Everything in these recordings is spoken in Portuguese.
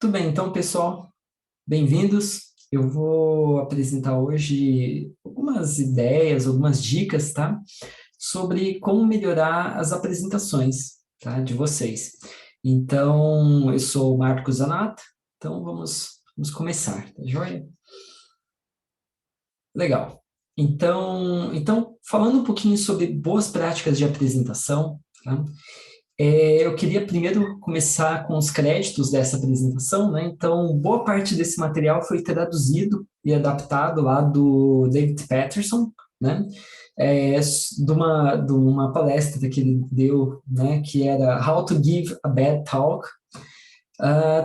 Tudo bem, então, pessoal, bem-vindos. Eu vou apresentar hoje algumas ideias, algumas dicas, tá? Sobre como melhorar as apresentações, tá? De vocês. Então, eu sou o Marcos Zanata, então vamos começar, tá joia? Legal. Então, falando um pouquinho sobre boas práticas de apresentação, tá? Eu queria primeiro começar com os créditos dessa apresentação, né? Então, boa parte desse material foi traduzido e adaptado lá do David Patterson, né? De uma palestra que ele deu, né? Que era How to Give a Bad Talk.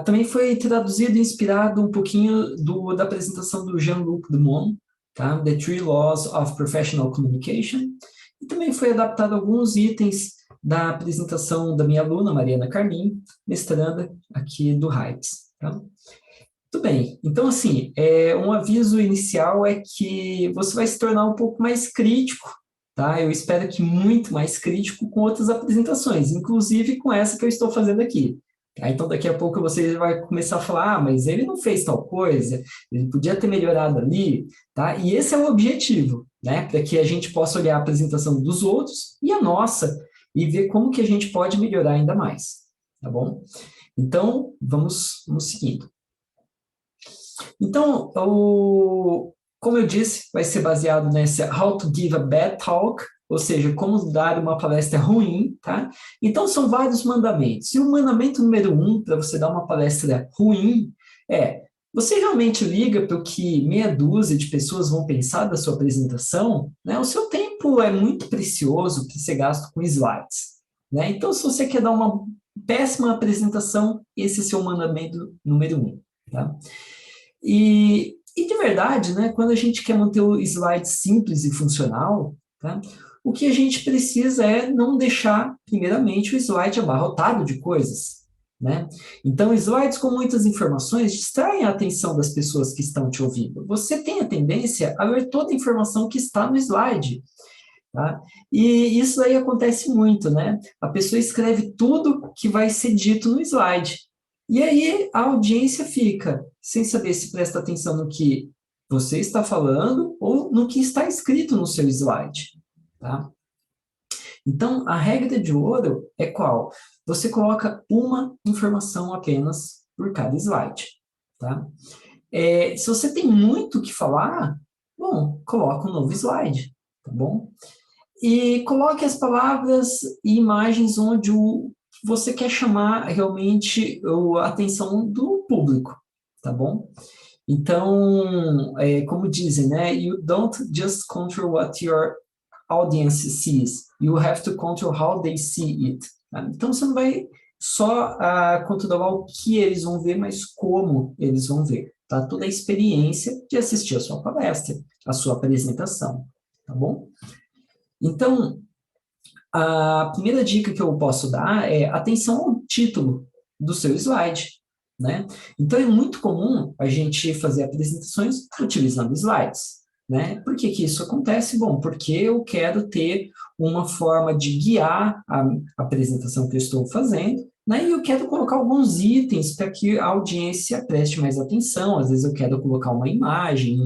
Também foi traduzido e inspirado um pouquinho da apresentação do Jean-Luc Dumont, tá? The Three Laws of Professional Communication. E também foi adaptado alguns itens da apresentação da minha aluna, Mariana Carmin, mestranda aqui do Heights. Tá? Muito bem. Então, assim, um aviso inicial é que você vai se tornar um pouco mais crítico, tá? Eu espero que muito mais crítico com outras apresentações, inclusive com essa que eu estou fazendo aqui. Tá? Então, daqui a pouco você vai começar a falar, mas ele não fez tal coisa, ele podia ter melhorado ali, tá? E esse é o objetivo, né? Para que a gente possa olhar a apresentação dos outros e a nossa, e ver como que a gente pode melhorar ainda mais, tá bom? Então, vamos seguindo. Então, como eu disse, vai ser baseado nessa How to Give a Bad Talk, ou seja, como dar uma palestra ruim, tá? Então, são vários mandamentos. E o mandamento número 1, para você dar uma palestra ruim, você realmente liga para o que meia dúzia de pessoas vão pensar da sua apresentação? Né? O seu tempo é muito precioso para ser gasto com slides. Né? Então, se você quer dar uma péssima apresentação, esse é seu mandamento número 1. Tá? E de verdade, né, quando a gente quer manter o slide simples e funcional, tá, o que a gente precisa é não deixar, primeiramente, o slide abarrotado de coisas. Né? Então, slides com muitas informações distraem a atenção das pessoas que estão te ouvindo. Você tem a tendência a ler toda a informação que está no slide. Tá? E isso aí acontece muito, né? A pessoa escreve tudo que vai ser dito no slide. E aí a audiência fica sem saber se presta atenção no que você está falando ou no que está escrito no seu slide. Tá? Então, a regra de ouro é qual? Você coloca uma informação apenas por cada slide. Tá? Se você tem muito o que falar, bom, coloca um novo slide. Tá bom? E coloque as palavras e imagens onde você quer chamar realmente a atenção do público, tá bom? Então, como dizem, né? You don't just control what your audience sees, you have to control how they see it. Tá? Então, você não vai só controlar o que eles vão ver, mas como eles vão ver. Tá? Toda a experiência de assistir a sua palestra, a sua apresentação, tá bom? Então, a primeira dica que eu posso dar é atenção ao título do seu slide. Né? Então, é muito comum a gente fazer apresentações utilizando slides. Né? Por que isso acontece? Bom, porque eu quero ter uma forma de guiar a apresentação que eu estou fazendo, né? E eu quero colocar alguns itens para que a audiência preste mais atenção. Às vezes eu quero colocar uma imagem,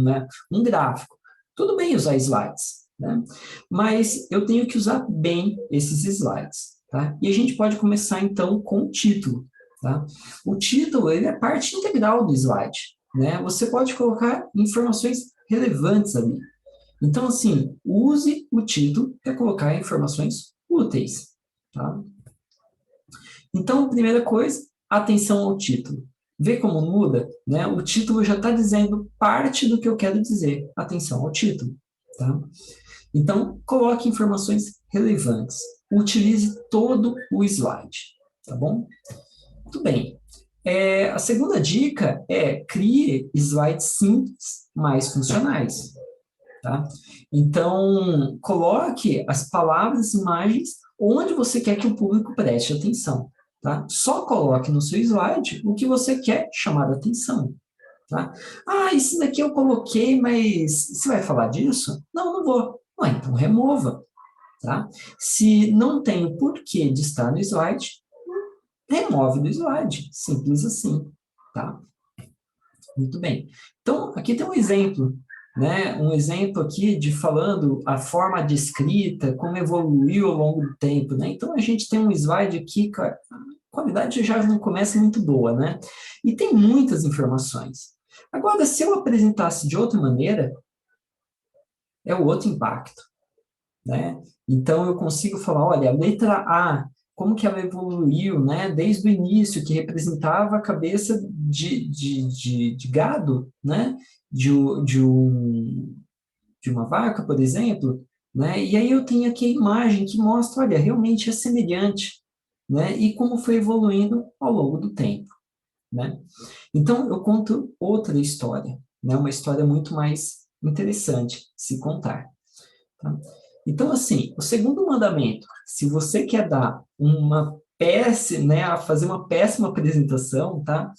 um gráfico. Tudo bem usar slides, né? Mas eu tenho que usar bem esses slides. Tá? E a gente pode começar, então, com o título. Tá? O título ele é parte integral do slide. Né? Você pode colocar informações relevantes ali. Então, assim, use o título para colocar informações úteis. Tá? Então, primeira coisa, atenção ao título. Vê como muda? Né? O título já está dizendo parte do que eu quero dizer. Atenção ao título. Tá? Então, coloque informações relevantes. Utilize todo o slide. Tá bom? Muito bem. A segunda dica é crie slides simples, mais funcionais. Tá? Então, coloque as palavras e imagens onde você quer que o público preste atenção. Tá? Só coloque no seu slide o que você quer chamar a atenção. Tá? Isso daqui eu coloquei, mas você vai falar disso? Não, não vou. Então remova. Tá? Se não tem o porquê de estar no slide, remove do slide. Simples assim. tá? Muito bem. Então, aqui tem um exemplo, né? Um exemplo aqui de falando a forma de escrita, como evoluiu ao longo do tempo, né? Então, a gente tem um slide aqui, a qualidade já não começa muito boa, né? E tem muitas informações. Agora, se eu apresentasse de outra maneira, é o outro impacto, né? Então, eu consigo falar, olha, a letra A, como que ela evoluiu, né? Desde o início, que representava a cabeça de gado, né? De uma vaca, por exemplo, né? E aí eu tenho aqui a imagem que mostra, olha, realmente é semelhante, né? E como foi evoluindo ao longo do tempo, né? Então, eu conto outra história, né? Uma história muito mais interessante se contar. Tá? Então, assim, o segundo mandamento, se você quer dar uma péssima, né, a fazer uma péssima apresentação, tá?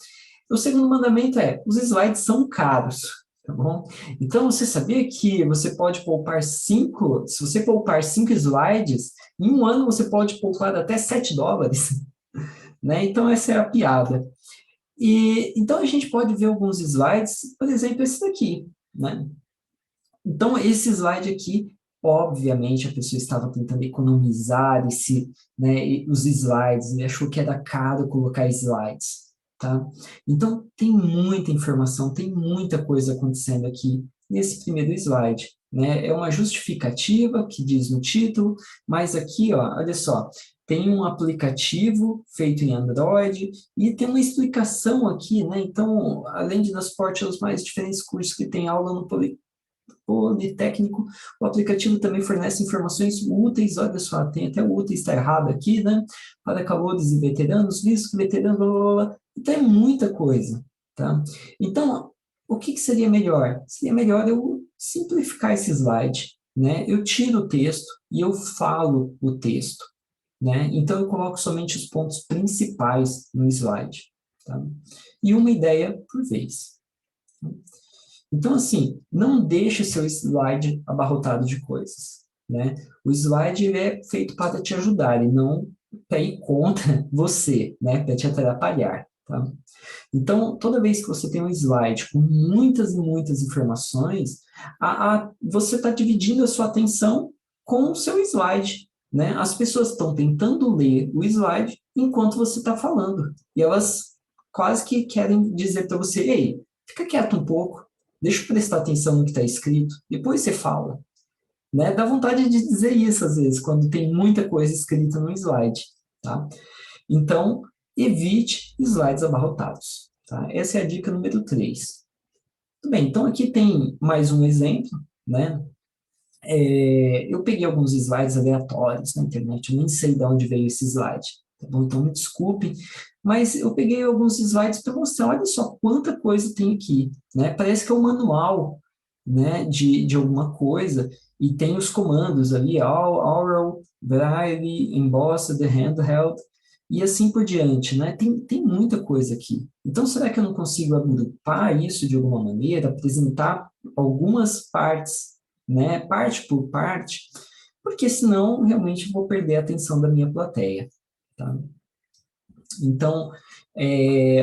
O segundo mandamento é, os slides são caros, tá bom? Então, você sabia que você pode poupar se você poupar 5 slides, em um ano você pode poupar até $7, né? Então, essa é a piada. E, então, a gente pode ver alguns slides, por exemplo, esse daqui, né? Então, esse slide aqui, obviamente, a pessoa estava tentando economizar os slides, e achou que era caro colocar slides, tá? Então, tem muita informação, tem muita coisa acontecendo aqui nesse primeiro slide, né? É uma justificativa que diz no título, mas aqui, ó, olha só, tem um aplicativo feito em Android e tem uma explicação aqui, né? Então, além de dar suporte aos mais diferentes cursos que tem aula no Politécnico, o aplicativo também fornece informações úteis, olha só, tem até o úteis está errado aqui, né? Para calouros e veteranos, visto que veteranos, blá, blá, blá. Então é muita coisa, tá? Então, o que seria melhor? Seria melhor eu simplificar esse slide, né? Eu tiro o texto e eu falo o texto, né? Então eu coloco somente os pontos principais no slide, tá? E uma ideia por vez. Então, assim, não deixe seu slide abarrotado de coisas, né? O slide ele é feito para te ajudar e não para ir contra você, né? Para te atrapalhar, tá? Então, toda vez que você tem um slide com muitas e muitas informações, você está dividindo a sua atenção com o seu slide, né? As pessoas estão tentando ler o slide enquanto você está falando. E elas quase que querem dizer para você, ei, fica quieto um pouco, deixa eu prestar atenção no que está escrito, depois você fala. Né? Dá vontade de dizer isso às vezes, quando tem muita coisa escrita no slide. Tá? Então, evite slides abarrotados. Tá? Essa é a dica número 3. Muito bem, então aqui tem mais um exemplo. Né? Eu peguei alguns slides aleatórios na internet, eu nem sei de onde veio esse slide. Tá bom? Então, me desculpe, mas eu peguei alguns slides para mostrar, olha só quanta coisa tem aqui, né? Parece que é um manual, né, de alguma coisa, e tem os comandos ali, Oral, Braille, Embossed, Handheld, e assim por diante, né? Tem muita coisa aqui. Então, será que eu não consigo agrupar isso de alguma maneira, apresentar algumas partes, né, parte por parte, porque senão realmente vou perder a atenção da minha plateia, tá? Então,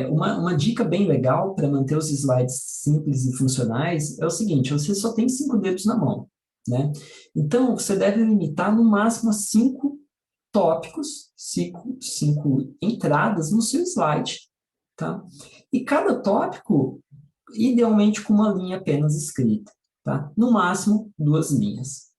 uma dica bem legal para manter os slides simples e funcionais é o seguinte, você só tem 5 dedos na mão, né? Então, você deve limitar no máximo a 5 tópicos, cinco entradas no seu slide, tá? E cada tópico, idealmente com uma linha apenas escrita, tá? No máximo 2 linhas,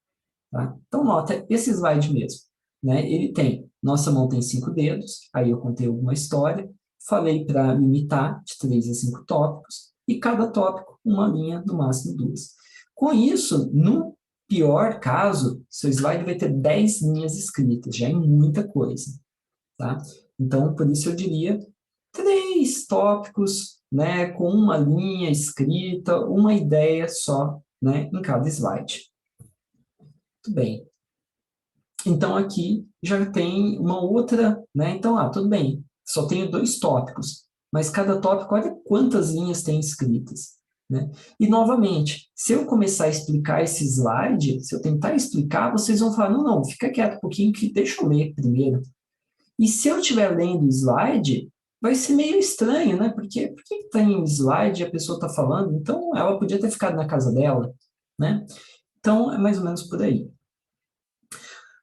tá? Então, nota esse slide mesmo, né? Ele tem, nossa mão tem 5 dedos, aí eu contei alguma história, falei para limitar de 3 a 5 tópicos, e cada tópico uma linha, no máximo 2. Com isso, no pior caso, seu slide vai ter 10 linhas escritas, já é muita coisa, tá? Então, por isso eu diria 3 tópicos, né, com uma linha escrita, uma ideia só, né, em cada slide. Muito bem. Então, aqui já tem uma outra, né? Então, tudo bem, só tenho 2 tópicos, mas cada tópico, olha quantas linhas tem escritas, né? E, novamente, se eu começar a explicar esse slide, se eu tentar explicar, vocês vão falar, não, não, fica quieto um pouquinho que deixa eu ler primeiro. E se eu estiver lendo o slide, vai ser meio estranho, né? Porque por que tem slide e a pessoa está falando? Então, ela podia ter ficado na casa dela, né? Então, é mais ou menos por aí.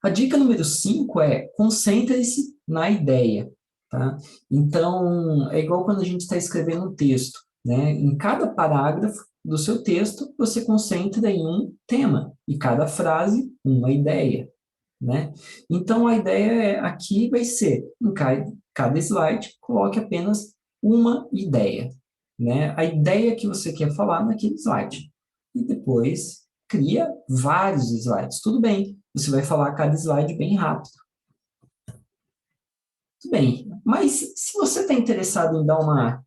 A dica número 5 é concentre-se na ideia, tá? Então, é igual quando a gente está escrevendo um texto, né? Em cada parágrafo do seu texto, você concentra em um tema, e cada frase, uma ideia, né? Então, a ideia aqui vai ser, em cada slide, coloque apenas uma ideia, né? A ideia que você quer falar naquele slide. E depois, cria vários slides. Tudo bem, você vai falar cada slide bem rápido. Tudo bem, mas se você está interessado em dar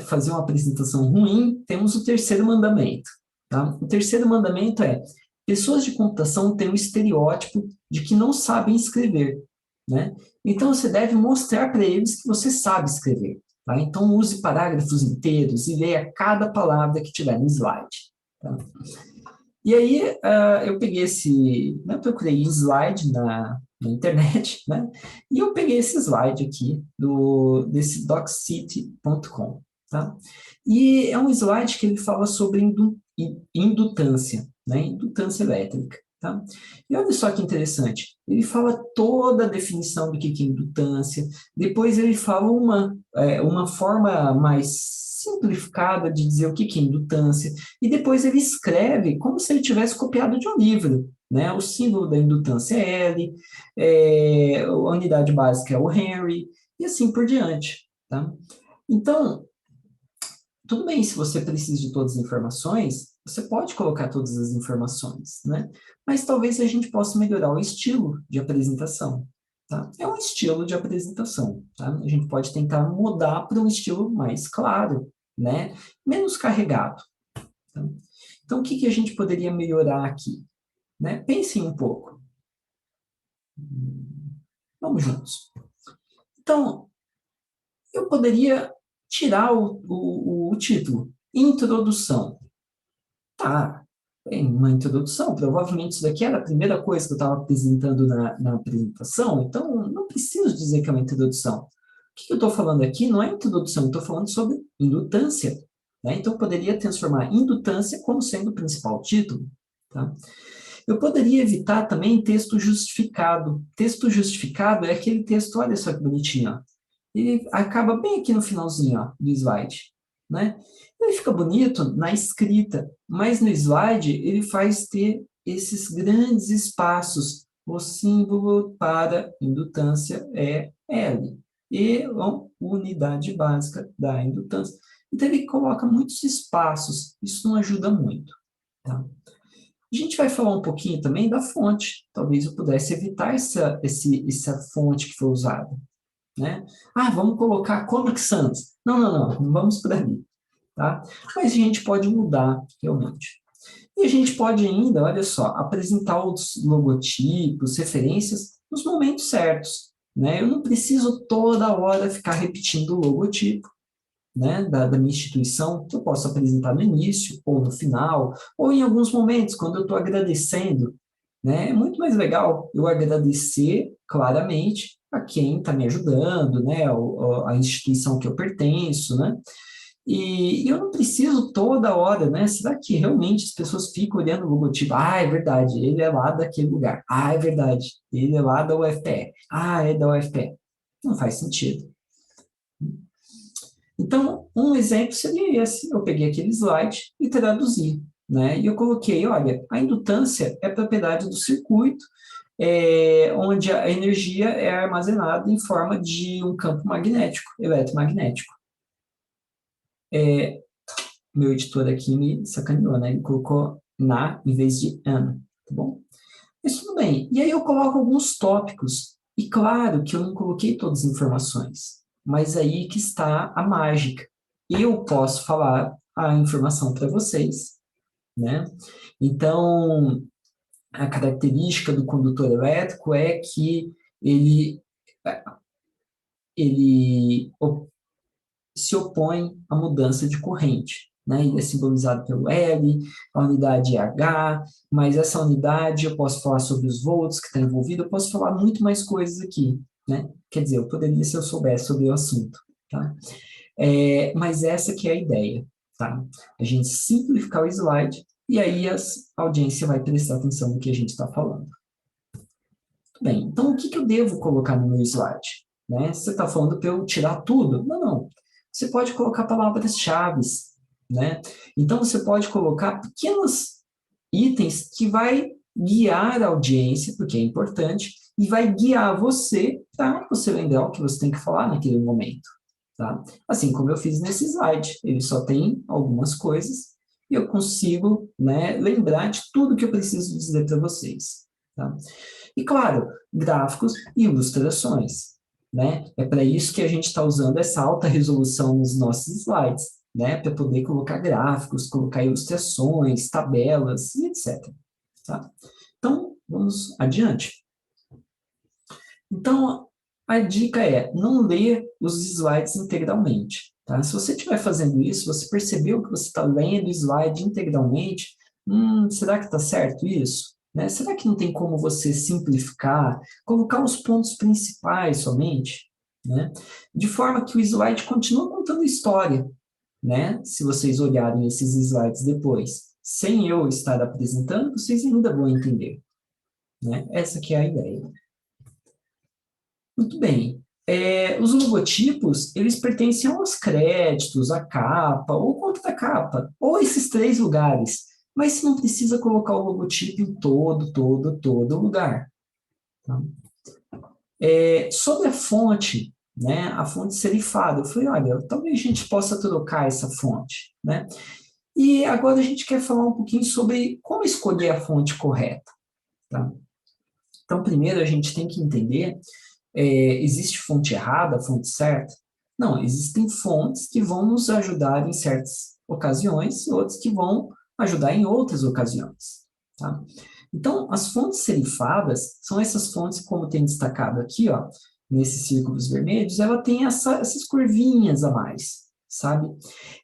fazer uma apresentação ruim, temos o terceiro mandamento, tá? O terceiro mandamento é: pessoas de computação têm um estereótipo de que não sabem escrever, né? Então você deve mostrar para eles que você sabe escrever, tá? Então use parágrafos inteiros e leia cada palavra que tiver no slide, tá? E aí, eu peguei procurei slide na internet, né? E eu peguei esse slide aqui, desse doccity.com, tá? E é um slide que ele fala sobre indutância, né? Indutância elétrica, tá? E olha só que interessante, ele fala toda a definição do que é indutância, depois ele fala uma forma mais simplificada de dizer o que é indutância, e depois ele escreve como se ele tivesse copiado de um livro, né? O símbolo da indutância é L, a unidade básica é o Henry, e assim por diante, tá? Então, tudo bem, se você precisa de todas as informações, você pode colocar todas as informações, né? Mas talvez a gente possa melhorar o estilo de apresentação, tá? É um estilo de apresentação, tá? A gente pode tentar mudar para um estilo mais claro, né? Menos carregado, tá? Então, o que a gente poderia melhorar aqui, né? Pensem um pouco. Vamos juntos. Então, eu poderia tirar o título, Introdução. Tá, tem uma introdução, provavelmente isso daqui era a primeira coisa que eu estava apresentando na apresentação, então não preciso dizer que é uma introdução. O que eu estou falando aqui não é introdução, eu estou falando sobre indutância, né? Então eu poderia transformar indutância como sendo o principal título, tá? Eu poderia evitar também texto justificado. Texto justificado é aquele texto, olha só que bonitinho, ó. Ele acaba bem aqui no finalzinho, ó, do slide, né? Ele fica bonito na escrita, mas no slide ele faz ter esses grandes espaços. O símbolo para indutância é L. E a unidade básica da indutância. Então ele coloca muitos espaços. Isso não ajuda muito, tá? A gente vai falar um pouquinho também da fonte. Talvez eu pudesse evitar essa fonte que foi usada, né? Ah, vamos colocar Comic Sans. Não vamos por ali, tá? Mas a gente pode mudar, realmente. E a gente pode ainda, olha só, apresentar os logotipos, referências nos momentos certos, né? Eu não preciso toda hora ficar repetindo o logotipo, né, da minha instituição. Eu posso apresentar no início, ou no final, ou em alguns momentos, quando eu estou agradecendo, né? É muito mais legal eu agradecer claramente a quem está me ajudando, né? A instituição que eu pertenço, né? E eu não preciso toda hora, né? Será que realmente as pessoas ficam olhando o logotipo? Ah, é verdade, ele é lá daquele lugar. Ah, é verdade, ele é lá da UFPE. Ah, é da UFPE. Não faz sentido. Então, um exemplo seria esse. Eu peguei aquele slide e traduzi, né? E eu coloquei, olha, a indutância é propriedade do circuito, onde a energia é armazenada em forma de um campo magnético, eletromagnético. Meu editor aqui me sacaneou, né? Ele colocou na em vez de an, tá bom? Mas tudo bem. E aí eu coloco alguns tópicos. E claro que eu não coloquei todas as informações, mas aí que está a mágica. Eu posso falar a informação para vocês, né? Então, a característica do condutor elétrico é que ele, ele se opõe à mudança de corrente, né? Ele é simbolizado pelo L, a unidade é H, mas essa unidade eu posso falar sobre os volts que está envolvido, eu posso falar muito mais coisas aqui, né? Quer dizer, eu poderia se eu soubesse sobre o assunto, tá? Mas essa que é a ideia, tá? A gente simplificar o slide e aí a audiência vai prestar atenção no que a gente está falando. Bem, então o que, que eu devo colocar no meu slide? Né? Você está falando para eu tirar tudo? Não, não. Você pode colocar palavras-chave, né? Então você pode colocar pequenos itens que vai guiar a audiência, porque é importante, e vai guiar você para você lembrar o que você tem que falar naquele momento. Tá? Assim como eu fiz nesse slide, ele só tem algumas coisas e eu consigo, né, lembrar de tudo que eu preciso dizer para vocês. Tá? E claro, gráficos e ilustrações. Né? É para isso que a gente está usando essa alta resolução nos nossos slides, né? Para poder colocar gráficos, colocar ilustrações, tabelas e etc. Tá? Então, vamos adiante. Então, a dica é não ler os slides integralmente. Tá? Se você estiver fazendo isso, você percebeu que você está lendo o slide integralmente, será que está certo isso? Né? Será que não tem como você simplificar, colocar os pontos principais somente? Né? De forma que o slide continua contando história, né? Se vocês olharem esses slides depois, sem eu estar apresentando, vocês ainda vão entender. Né? Essa que é a ideia. Muito bem. Os logotipos, eles pertencem aos créditos, à capa, ou contra a capa, ou esses três lugares. Mas você não precisa colocar o logotipo em todo lugar. Tá? Sobre a fonte, né, a fonte serifada, eu falei, olha, talvez a gente possa trocar essa fonte. Né? E agora a gente quer falar um pouquinho sobre como escolher a fonte correta. Tá? Então, primeiro a gente tem que entender existe fonte errada, fonte certa? Não, existem fontes que vão nos ajudar em certas ocasiões e outras que vão ajudar em outras ocasiões. Tá? Então, as fontes serifadas são essas fontes, como tem destacado aqui, ó, nesses círculos vermelhos, ela tem essas curvinhas a mais, sabe?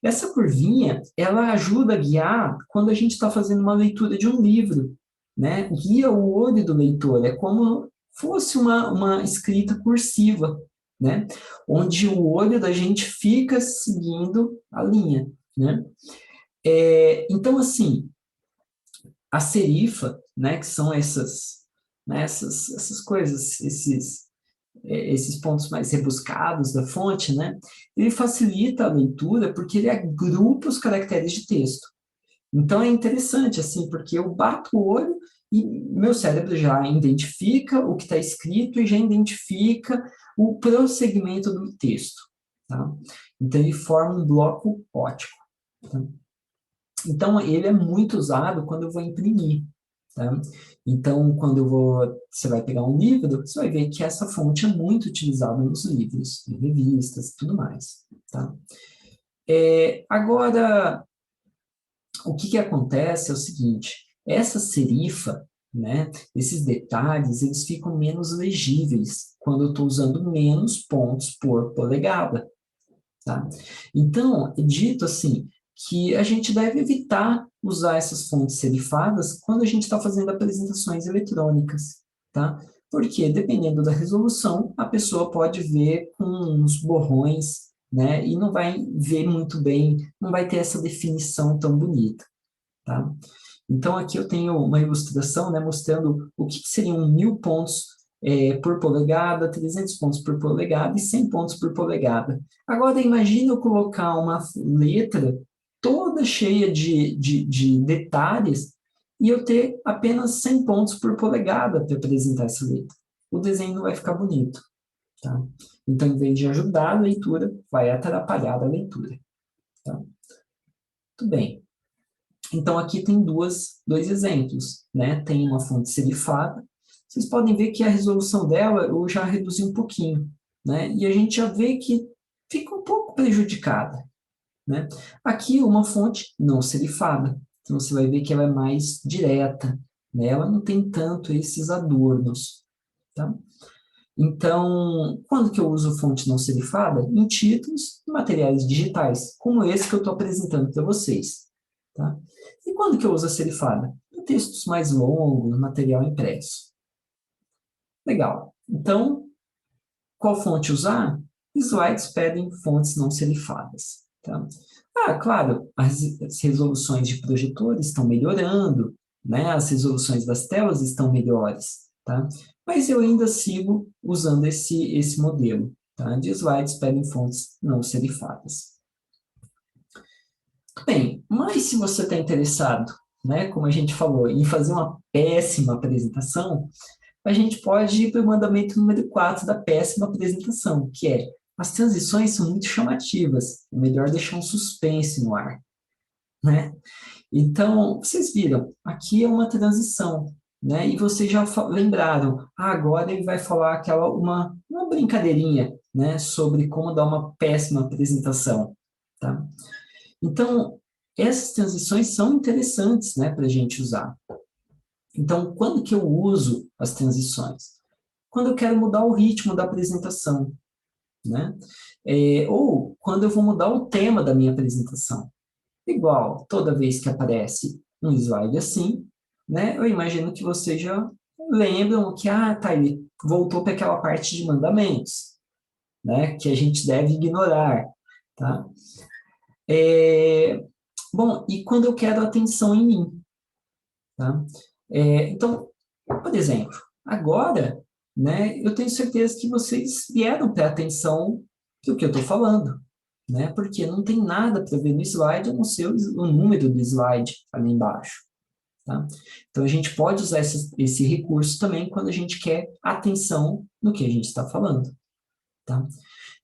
Essa curvinha, ela ajuda a guiar quando a gente está fazendo uma leitura de um livro, né? Guia o olho do leitor, é como fosse uma escrita cursiva, né? Onde o olho da gente fica seguindo a linha, né? Então, assim, a serifa, né, que são essas coisas, esses pontos mais rebuscados da fonte, né, ele facilita a leitura porque ele agrupa os caracteres de texto. Então é interessante, assim, porque eu bato o olho e meu cérebro já identifica o que está escrito e já identifica o prosseguimento do texto. Tá? Então ele forma um bloco ótico. Tá? Então ele é muito usado quando eu vou imprimir. Tá? Então, você vai pegar um livro, você vai ver que essa fonte é muito utilizada nos livros, em revistas e tudo mais. Tá? Agora, o que acontece é o seguinte, essa serifa, né, esses detalhes, eles ficam menos legíveis quando eu estou usando menos pontos por polegada. Tá? Então, é dito assim, que a gente deve evitar usar essas fontes serifadas quando a gente está fazendo apresentações eletrônicas, tá? Porque, dependendo da resolução, a pessoa pode ver com uns borrões, né? E não vai ver muito bem, não vai ter essa definição tão bonita, tá? Então, aqui eu tenho uma ilustração, né, mostrando o que seriam 1.000 pontos por polegada, 300 pontos por polegada e 100 pontos por polegada. Agora, imagine eu colocar uma letra toda cheia de detalhes e eu ter apenas 100 pontos por polegada para apresentar essa letra. O desenho não vai ficar bonito. Tá? Então, em vez de ajudar a leitura, vai atrapalhar a leitura. Tá? Tudo bem. Então, aqui tem dois exemplos, né? Tem uma fonte serifada. Vocês podem ver que a resolução dela eu já reduzi um pouquinho, né? E a gente já vê que fica um pouco prejudicada, né? Aqui, uma fonte não serifada. Então, você vai ver que ela é mais direta, né? Ela não tem tanto esses adornos, tá? Então, quando que eu uso fonte não serifada? Em títulos e materiais digitais, como esse que eu estou apresentando para vocês. Tá? E quando que eu uso a serifada? Em textos mais longos, material impresso. Legal. Então, qual fonte usar? Slides pedem fontes não serifadas. Tá? Claro, as resoluções de projetores estão melhorando, né? As resoluções das telas estão melhores, tá? Mas eu ainda sigo usando esse modelo, tá? De slides pedem fontes não serifadas. Bem, mas se você está interessado, né, como a gente falou, em fazer uma péssima apresentação, a gente pode ir para o mandamento número 4 da péssima apresentação, que é: as transições são muito chamativas, é melhor deixar um suspense no ar, né? Então, vocês viram, aqui é uma transição, né? E vocês já lembraram, agora ele vai falar uma brincadeirinha, né, sobre como dar uma péssima apresentação, tá? Então, essas transições são interessantes, né, para a gente usar. Então, quando que eu uso as transições? Quando eu quero mudar o ritmo da apresentação, né? Ou quando eu vou mudar o tema da minha apresentação. Igual, toda vez que aparece um slide assim, né, eu imagino que vocês já lembram que, tá, ele voltou para aquela parte de mandamentos, né, que a gente deve ignorar, tá? Bom, e quando eu quero atenção em mim, tá? Então, por exemplo, agora, né, eu tenho certeza que vocês vieram para atenção do que eu estou falando, né? Porque não tem nada para ver no slide a não ser o número do slide ali embaixo, tá? Então, a gente pode usar esse recurso também quando a gente quer atenção no que a gente está falando, tá?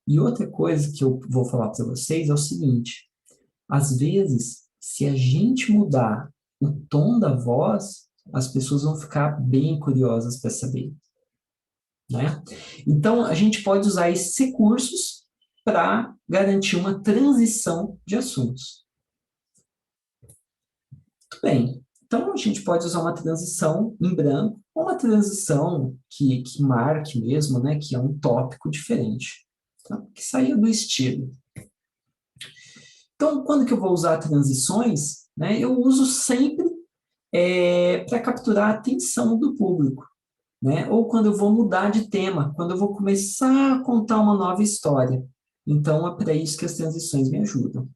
E outra coisa que eu vou falar para vocês é o seguinte: às vezes, se a gente mudar o tom da voz, as pessoas vão ficar bem curiosas para saber, né? Então, a gente pode usar esses recursos para garantir uma transição de assuntos. Muito bem. Então, a gente pode usar uma transição em branco ou uma transição que marque mesmo, né? Que é um tópico diferente, tá? Que saia do estilo. Então, quando que eu vou usar transições, né? Eu uso sempre para capturar a atenção do público, né? Ou quando eu vou mudar de tema, quando eu vou começar a contar uma nova história. Então, é para isso que as transições me ajudam,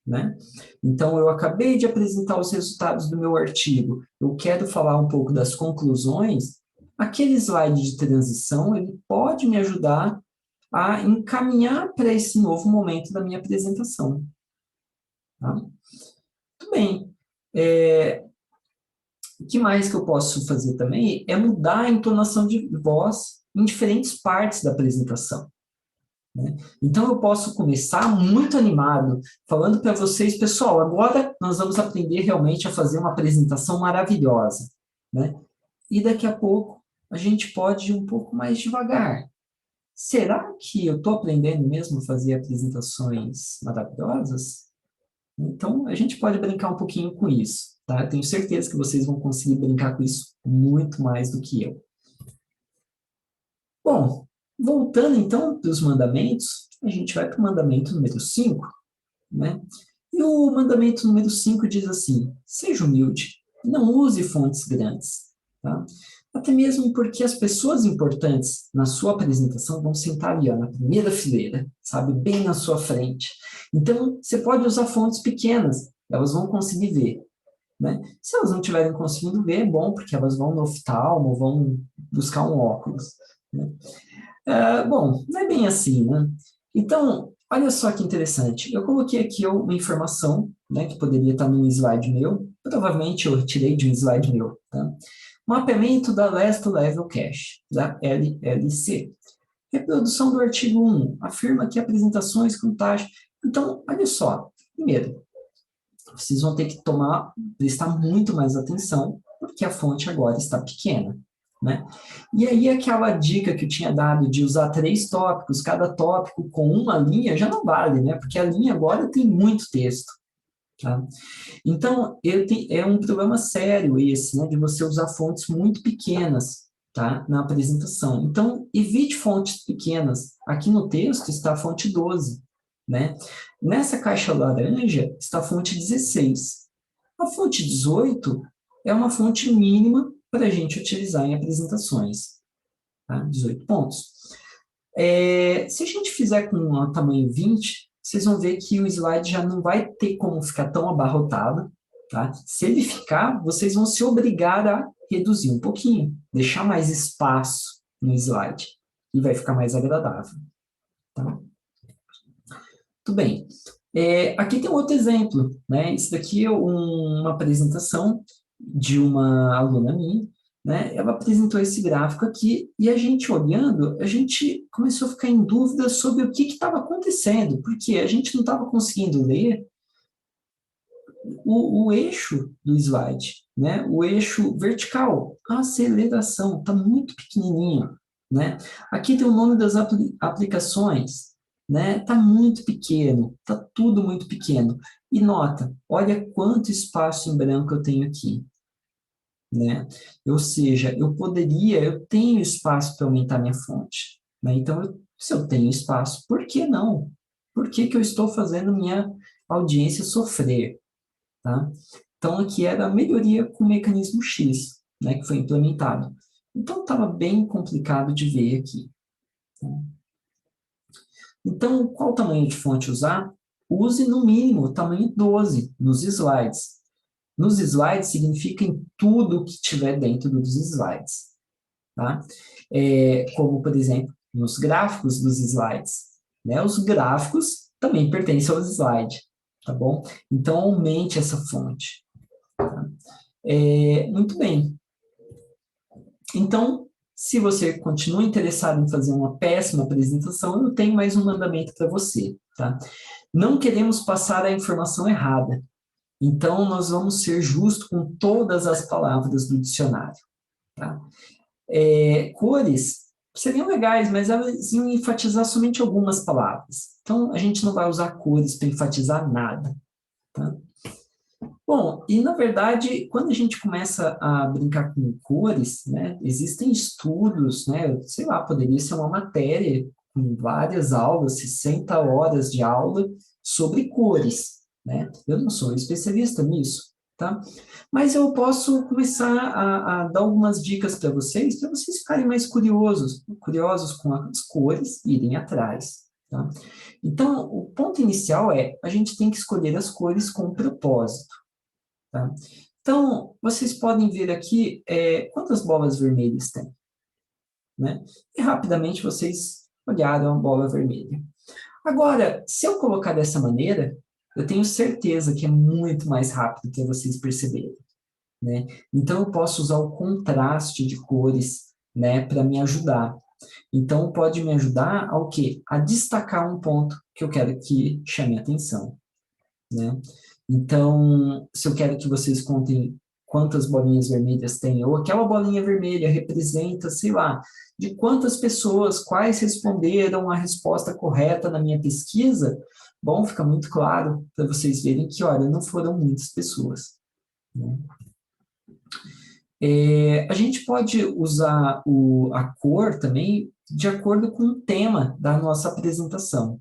né? Então, eu acabei de apresentar os resultados do meu artigo, eu quero falar um pouco das conclusões, aquele slide de transição, ele pode me ajudar a encaminhar para esse novo momento da minha apresentação, tá? Muito bem. O que mais que eu posso fazer também é mudar a entonação de voz em diferentes partes da apresentação, né? Então, eu posso começar muito animado, falando para vocês: pessoal, agora nós vamos aprender realmente a fazer uma apresentação maravilhosa, né? E daqui a pouco a gente pode ir um pouco mais devagar. Será que eu estou aprendendo mesmo a fazer apresentações maravilhosas? Então, a gente pode brincar um pouquinho com isso, tá? Eu tenho certeza que vocês vão conseguir brincar com isso muito mais do que eu. Bom, voltando então para os mandamentos, a gente vai para o mandamento número 5, né? E o mandamento número 5 diz assim: seja humilde, não use fontes grandes, tá? Até mesmo porque as pessoas importantes na sua apresentação vão sentar ali, ó, na primeira fileira, sabe, bem na sua frente. Então, você pode usar fontes pequenas, elas vão conseguir ver, né? Se elas não estiverem conseguindo ver, é bom, porque elas vão no oftalmo, vão buscar um óculos, né? Bom, não é bem assim, né? Então, olha só que interessante. Eu coloquei aqui uma informação, né, que poderia estar num slide meu. Provavelmente eu tirei de um slide meu, tá? Mapeamento da Last Level Cache, da LLC. Reprodução do artigo 1. Afirma que apresentações com taxa... Então, olha só. Primeiro, vocês vão ter que prestar muito mais atenção, porque a fonte agora está pequena, né? E aí aquela dica que eu tinha dado de usar 3 tópicos, cada tópico com uma linha, já não vale, né? Porque a linha agora tem muito texto, tá? Então, é um problema sério esse, né? De você usar fontes muito pequenas, tá? Na apresentação. Então, evite fontes pequenas. Aqui no texto está a fonte 12, né? Nessa caixa laranja está a fonte 16. A fonte 18 é uma fonte mínima para a gente utilizar em apresentações, tá? 18 pontos. Se a gente fizer com o tamanho 20, vocês vão ver que o slide já não vai ter como ficar tão abarrotado, tá? Se ele ficar, vocês vão se obrigar a reduzir um pouquinho, deixar mais espaço no slide, e vai ficar mais agradável, tá? Tudo bem. Aqui tem um outro exemplo, né? Isso daqui é uma apresentação de uma aluna minha, né? Ela apresentou esse gráfico aqui e a gente olhando, a gente começou a ficar em dúvida sobre o que estava acontecendo, porque a gente não estava conseguindo ler o eixo do slide, né? O eixo vertical, a aceleração, está muito pequenininho, né? Aqui tem o nome das aplicações, né? Está muito pequeno, está tudo muito pequeno. E nota, olha quanto espaço em branco eu tenho aqui, né? Ou seja, eu tenho espaço para aumentar minha fonte, né? Então, se eu tenho espaço, por que não? Por que que eu estou fazendo minha audiência sofrer? Tá? Então, aqui era a melhoria com o mecanismo X, né, que foi implementado. Então, estava bem complicado de ver aqui. Tá? Então, qual tamanho de fonte usar? Use, no mínimo, o tamanho 12 nos slides. Nos slides significa em tudo que tiver dentro dos slides. Tá? Como, por exemplo, nos gráficos dos slides. Né? Os gráficos também pertencem ao slide. Tá bom? Então, aumente essa fonte. Muito bem. Então, se você continua interessado em fazer uma péssima apresentação, eu tenho mais um mandamento para você, tá? Não queremos passar a informação errada. Então, nós vamos ser justos com todas as palavras do dicionário, tá? Cores seriam legais, mas elas iam enfatizar somente algumas palavras. Então, a gente não vai usar cores para enfatizar nada, tá? Bom, e na verdade, quando a gente começa a brincar com cores, né, existem estudos, né, sei lá, poderia ser uma matéria com várias aulas, 60 horas de aula sobre cores, né? Eu não sou especialista nisso, tá? Mas eu posso começar a dar algumas dicas para vocês ficarem mais curiosos com as cores e irem atrás, tá? Então, o ponto inicial a gente tem que escolher as cores com propósito. Tá? Então, vocês podem ver aqui quantas bolas vermelhas tem, né? E rapidamente vocês olharam a bola vermelha. Agora, se eu colocar dessa maneira, eu tenho certeza que é muito mais rápido para vocês perceberem, né? Então, eu posso usar o contraste de cores, né, para me ajudar. Então, pode me ajudar ao quê? A destacar um ponto que eu quero que chame a atenção, né? Então, se eu quero que vocês contem quantas bolinhas vermelhas tem, ou aquela bolinha vermelha representa, sei lá, de quantas pessoas, quais responderam a resposta correta na minha pesquisa, bom, fica muito claro para vocês verem que, olha, não foram muitas pessoas, né? A gente pode usar a cor também de acordo com o tema da nossa apresentação.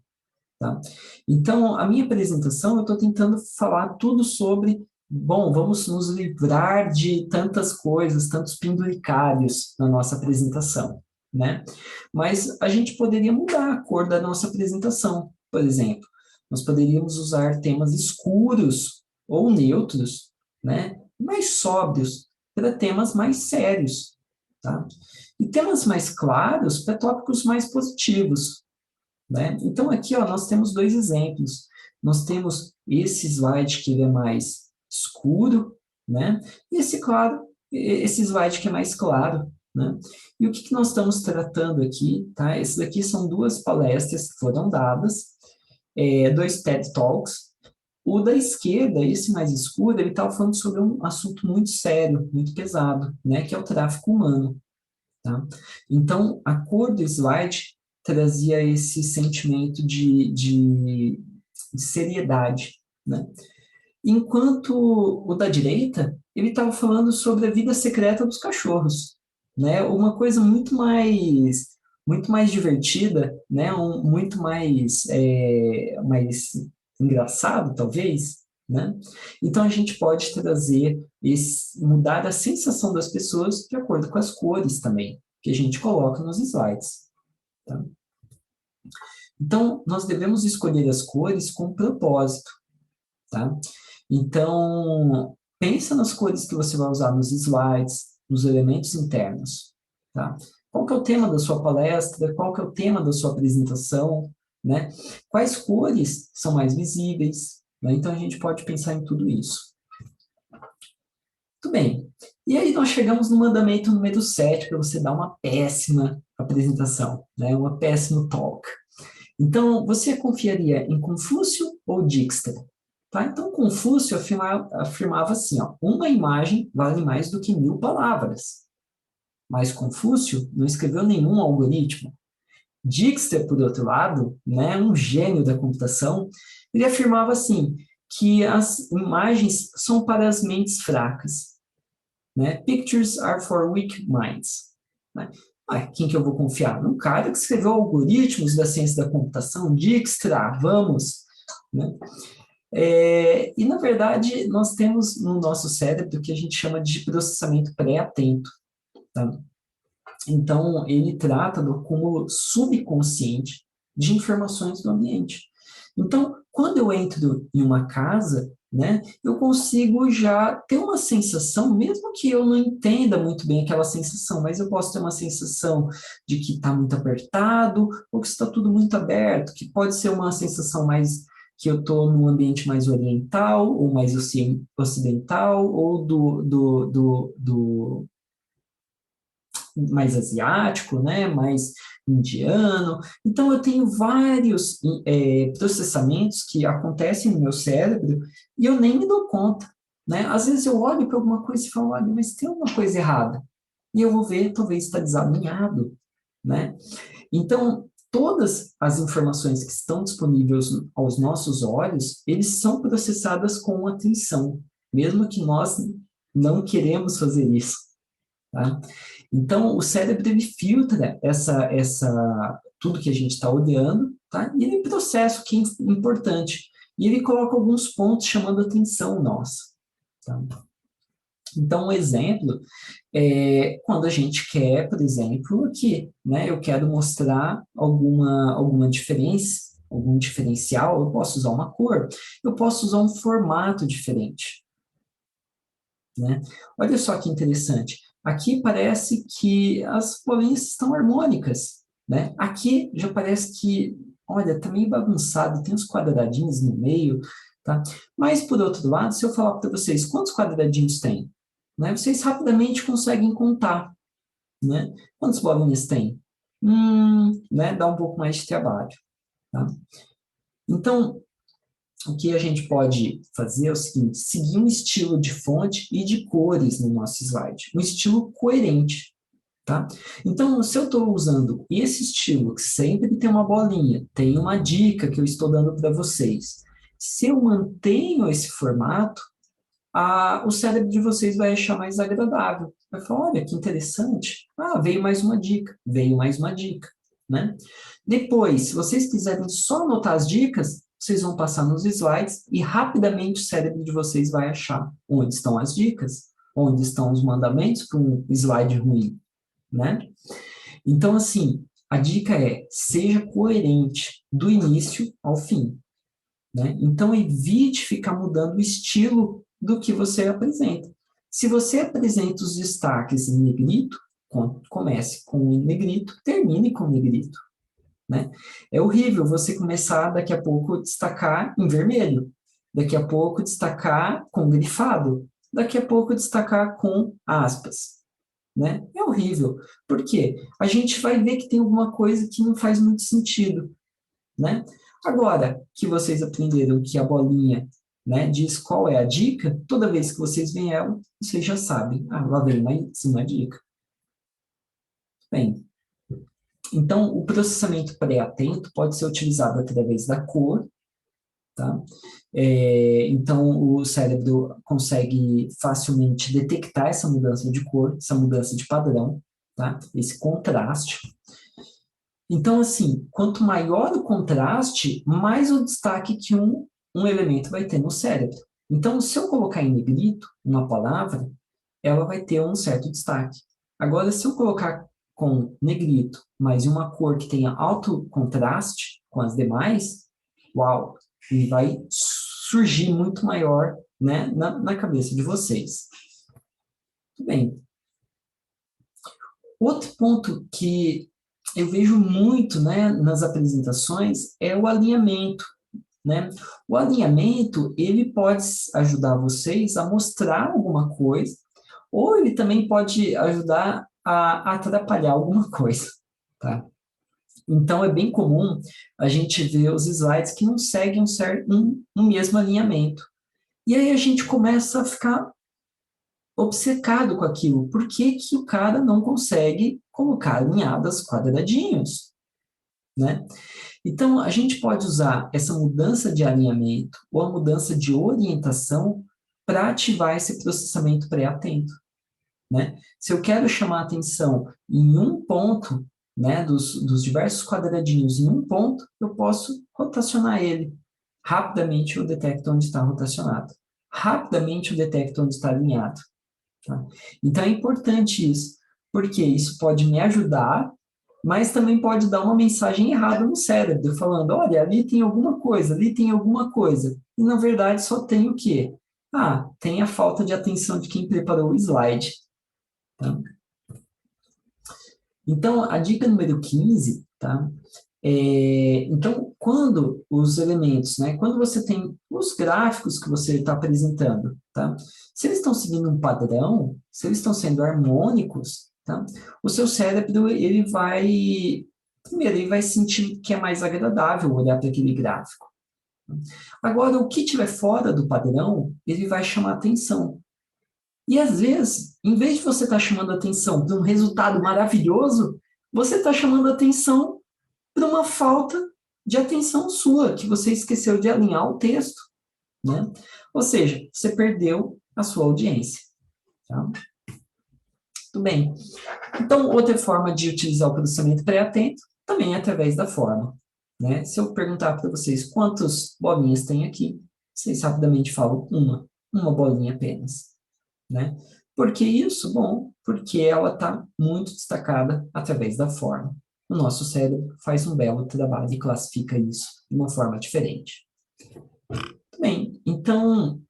Tá? Então, a minha apresentação, eu estou tentando falar tudo sobre, bom, vamos nos livrar de tantas coisas, tantos penduricalhos na nossa apresentação, né? Mas a gente poderia mudar a cor da nossa apresentação, por exemplo. Nós poderíamos usar temas escuros ou neutros, né? Mais sóbrios, para temas mais sérios, tá? E temas mais claros para tópicos mais positivos, né? Então, aqui ó, nós temos dois exemplos. Nós temos esse slide que ele é mais escuro, né? E esse slide que é mais claro, né? E o que nós estamos tratando aqui, tá? Esses daqui são duas palestras que foram dadas, dois TED Talks. O da esquerda, esse mais escuro, ele estava falando sobre um assunto muito sério, muito pesado, né? Que é o tráfico humano. Tá? Então, a cor do slide trazia esse sentimento de seriedade, né? Enquanto o da direita, ele estava falando sobre a vida secreta dos cachorros, né? Uma coisa muito mais divertida, né? Muito mais engraçado, talvez, né? Então a gente pode trazer mudar a sensação das pessoas de acordo com as cores também que a gente coloca nos slides. Tá? Então, nós devemos escolher as cores com propósito, tá? Então, pensa nas cores que você vai usar nos slides, nos elementos internos, tá? Qual que é o tema da sua palestra? Qual que é o tema da sua apresentação, né? Quais cores são mais visíveis, né? Então, a gente pode pensar em tudo isso. Muito bem. E aí nós chegamos no mandamento número 7 para você dar uma péssima apresentação, né? Uma péssima talk. Então, você confiaria em Confúcio ou Dijkstra? Tá? Então, Confúcio afirmava assim, ó, uma imagem vale mais do que 1000 palavras. Mas Confúcio não escreveu nenhum algoritmo. Dijkstra, por outro lado, né, um gênio da computação, ele afirmava assim, que as imagens são para as mentes fracas. Né? Pictures are for weak minds. Né? Quem que eu vou confiar? Num cara que escreveu algoritmos da ciência da computação, Dijkstra, vamos. Né? E, na verdade, nós temos no nosso cérebro o que a gente chama de processamento pré-atento. Tá? Então, ele trata do acúmulo subconsciente de informações do ambiente. Então, quando eu entro em uma casa, né, eu consigo já ter uma sensação, mesmo que eu não entenda muito bem aquela sensação, mas eu posso ter uma sensação de que está muito apertado ou que está tudo muito aberto, que pode ser uma sensação mais que eu estou num ambiente mais oriental ou mais ocidental ou do mais asiático, né, mais indiano. Então, eu tenho vários processamentos que acontecem no meu cérebro e eu nem me dou conta, né? Às vezes eu olho para alguma coisa e falo, olha, mas tem alguma coisa errada. E eu vou ver, talvez está desalinhado, né? Então, todas as informações que estão disponíveis aos nossos olhos, eles são processadas com atenção, mesmo que nós não queremos fazer isso, tá? Então, o cérebro ele filtra tudo que a gente está olhando, tá? E ele processa o que é importante. E ele coloca alguns pontos chamando a atenção nossa. Tá? Então, um exemplo é quando a gente quer, por exemplo, aqui, né? Eu quero mostrar alguma diferença, algum diferencial, eu posso usar uma cor, eu posso usar um formato diferente. Né? Olha só que interessante. Aqui parece que as bolinhas estão harmônicas. Né? Aqui já parece que, olha, está meio bagunçado, tem uns quadradinhos no meio. Tá? Mas, por outro lado, se eu falar para vocês quantos quadradinhos tem, né? Vocês rapidamente conseguem contar. Né? Quantas bolinhas tem? Né? Dá um pouco mais de trabalho. Tá? Então, o que a gente pode fazer é o seguinte, seguir um estilo de fonte e de cores no nosso slide, um estilo coerente, tá? Então, se eu estou usando esse estilo, que sempre tem uma bolinha, tem uma dica que eu estou dando para vocês, se eu mantenho esse formato, o cérebro de vocês vai achar mais agradável. Vai falar, olha, que interessante. Veio mais uma dica, veio mais uma dica, né? Depois, se vocês quiserem só anotar as dicas, vocês vão passar nos slides e rapidamente o cérebro de vocês vai achar onde estão as dicas, onde estão os mandamentos para um slide ruim, né? Então, assim, a dica é, seja coerente do início ao fim, né? Então, evite ficar mudando o estilo do que você apresenta. Se você apresenta os destaques em negrito, comece com em negrito, termine com negrito. Né? É horrível você começar daqui a pouco destacar em vermelho, daqui a pouco destacar com grifado, daqui a pouco destacar com aspas. Né? É horrível. Por quê? A gente vai ver que tem alguma coisa que não faz muito sentido. Né? Agora que vocês aprenderam que a bolinha, né, diz qual é a dica, toda vez que vocês veem ela, vocês já sabem. Lá vem mais uma dica. Bem, então, o processamento pré-atento pode ser utilizado através da cor, tá? Então, o cérebro consegue facilmente detectar essa mudança de cor, essa mudança de padrão, tá? Esse contraste. Então, assim, quanto maior o contraste, mais o destaque que um elemento vai ter no cérebro. Então, se eu colocar em negrito uma palavra, ela vai ter um certo destaque. Agora, se eu colocar com negrito, mas uma cor que tenha alto contraste com as demais, uau, ele vai surgir muito maior, né, na cabeça de vocês. Muito bem. Outro ponto que eu vejo muito, né, nas apresentações é o alinhamento, né? O alinhamento, ele pode ajudar vocês a mostrar alguma coisa, ou ele também pode ajudar a atrapalhar alguma coisa, tá? Então, é bem comum a gente ver os slides que não seguem um mesmo alinhamento. E aí a gente começa a ficar obcecado com aquilo. Por que que o cara não consegue colocar alinhadas quadradinhos, né? Então, a gente pode usar essa mudança de alinhamento ou a mudança de orientação para ativar esse processamento pré-atento, né? Se eu quero chamar a atenção em um ponto, né, dos diversos quadradinhos em um ponto, eu posso rotacionar ele. Rapidamente eu detecto onde está rotacionado. Rapidamente eu detecto onde está alinhado. Tá? Então é importante isso, porque isso pode me ajudar, mas também pode dar uma mensagem errada no cérebro, falando, olha, ali tem alguma coisa, ali tem alguma coisa. E na verdade só tem o quê? Ah, tem a falta de atenção de quem preparou o slide. Tá? Então, a dica número 15, tá? Então, quando os elementos, né, quando você tem os gráficos que você está apresentando, tá? Se eles estão seguindo um padrão, se eles estão sendo harmônicos, tá? O seu cérebro, primeiro, ele vai sentir que é mais agradável olhar para aquele gráfico. Agora, o que estiver fora do padrão, ele vai chamar atenção. E às vezes, em vez de você estar chamando atenção para um resultado maravilhoso, você está chamando atenção para uma falta de atenção sua, que você esqueceu de alinhar o texto, né? Ou seja, você perdeu a sua audiência. Tá? Muito bem. Então, outra forma de utilizar o processamento pré-atento também é através da forma. Né? Se eu perguntar para vocês quantas bolinhas tem aqui, vocês rapidamente falam uma bolinha apenas. Né? Por que isso? Bom, porque ela está muito destacada através da forma. O nosso cérebro faz um belo trabalho e classifica isso de uma forma diferente. Bem, então,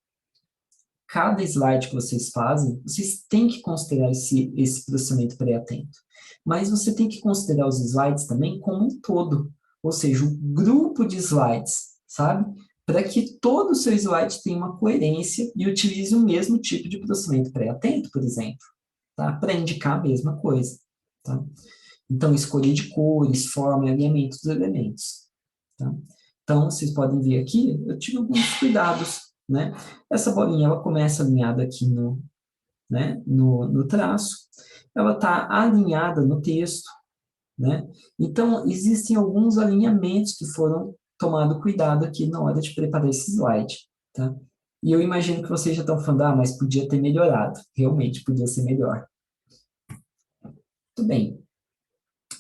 cada slide que vocês fazem, vocês têm que considerar esse processamento pré-atento. Mas você tem que considerar os slides também como um todo, ou seja, um grupo de slides, sabe? Para que todo o seu slide tenha uma coerência e utilize o mesmo tipo de processamento pré-atento, por exemplo, tá? Para indicar a mesma coisa, tá? Então, escolha de cores, forma e alinhamento dos elementos, tá? Então, vocês podem ver aqui, eu tive alguns cuidados, né? Essa bolinha, ela começa alinhada aqui no traço, ela está alinhada no texto, né? Então, existem alguns alinhamentos que foram tomado cuidado aqui na hora de preparar esse slide, tá? E eu imagino que vocês já estão falando, mas podia ter melhorado. Realmente, podia ser melhor. Muito bem.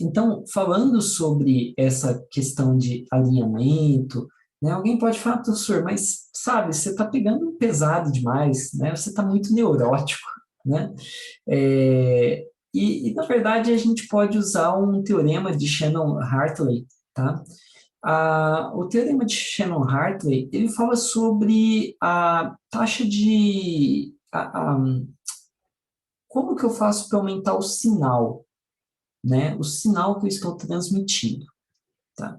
Então, falando sobre essa questão de alinhamento, né, alguém pode falar, professor, mas, sabe, você está pegando pesado demais, né? Você está muito neurótico, né? Na verdade, a gente pode usar um teorema de Shannon-Hartley, tá? O teorema de Shannon-Hartley, ele fala sobre a taxa de... como que eu faço para aumentar o sinal, né? O sinal que eu estou transmitindo, tá?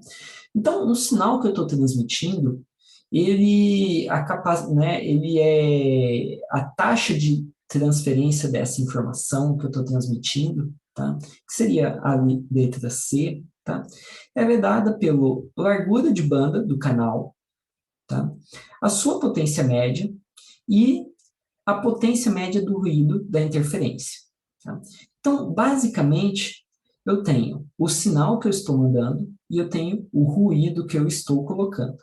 Então, o sinal que eu estou transmitindo, ele é a taxa de transferência dessa informação que eu estou transmitindo, tá? Que seria a letra C, tá? Ela é dada pela largura de banda do canal, tá? A sua potência média e a potência média do ruído da interferência, tá? Então, basicamente, eu tenho o sinal que eu estou mandando e eu tenho o ruído que eu estou colocando.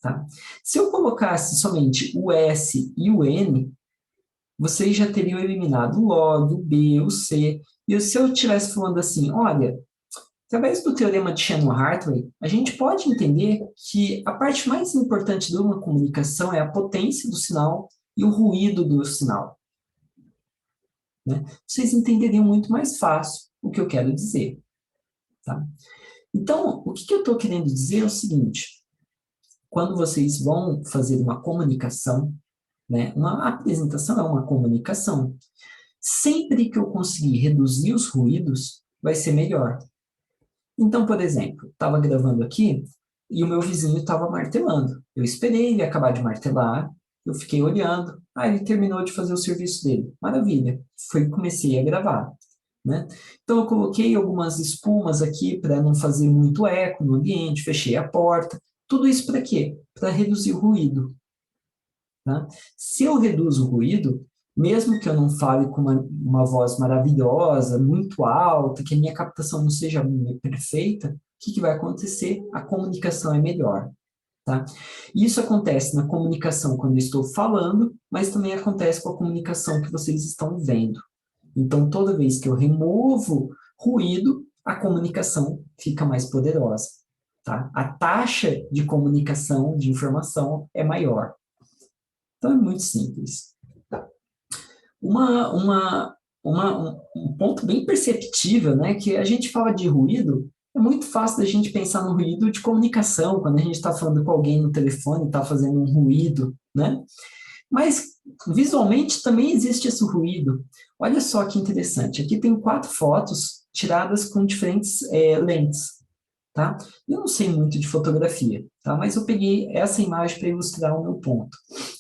Tá? Se eu colocasse somente o S e o N, vocês já teriam eliminado o O, o B, o C. E se eu estivesse falando assim, olha, através do teorema de Shannon-Hartley, a gente pode entender que a parte mais importante de uma comunicação é a potência do sinal e o ruído do sinal. Né? Vocês entenderiam muito mais fácil o que eu quero dizer, tá? Então, o que eu estou querendo dizer é o seguinte, quando vocês vão fazer uma comunicação, né, uma apresentação é uma comunicação, sempre que eu conseguir reduzir os ruídos, vai ser melhor. Então, por exemplo, estava gravando aqui e o meu vizinho estava martelando. Eu esperei ele acabar de martelar, eu fiquei olhando, ele terminou de fazer o serviço dele. Maravilha. Comecei a gravar, né? Então, eu coloquei algumas espumas aqui para não fazer muito eco no ambiente, fechei a porta. Tudo isso para quê? Para reduzir o ruído. Tá? Se eu reduzo o ruído, mesmo que eu não fale com uma voz maravilhosa, muito alta, que a minha captação não seja perfeita, o que vai acontecer? A comunicação é melhor. Tá? Isso acontece na comunicação quando eu estou falando, mas também acontece com a comunicação que vocês estão vendo. Então, toda vez que eu removo ruído, a comunicação fica mais poderosa. Tá? A taxa de comunicação, de informação, é maior. Então, é muito simples. Um ponto bem perceptível, né, que a gente fala de ruído, é muito fácil da gente pensar no ruído de comunicação, quando a gente está falando com alguém no telefone, está fazendo um ruído, né? Mas, visualmente, também existe esse ruído. Olha só que interessante, aqui tem 4 fotos tiradas com diferentes lentes, tá? Eu não sei muito de fotografia, tá? Mas eu peguei essa imagem para ilustrar o meu ponto,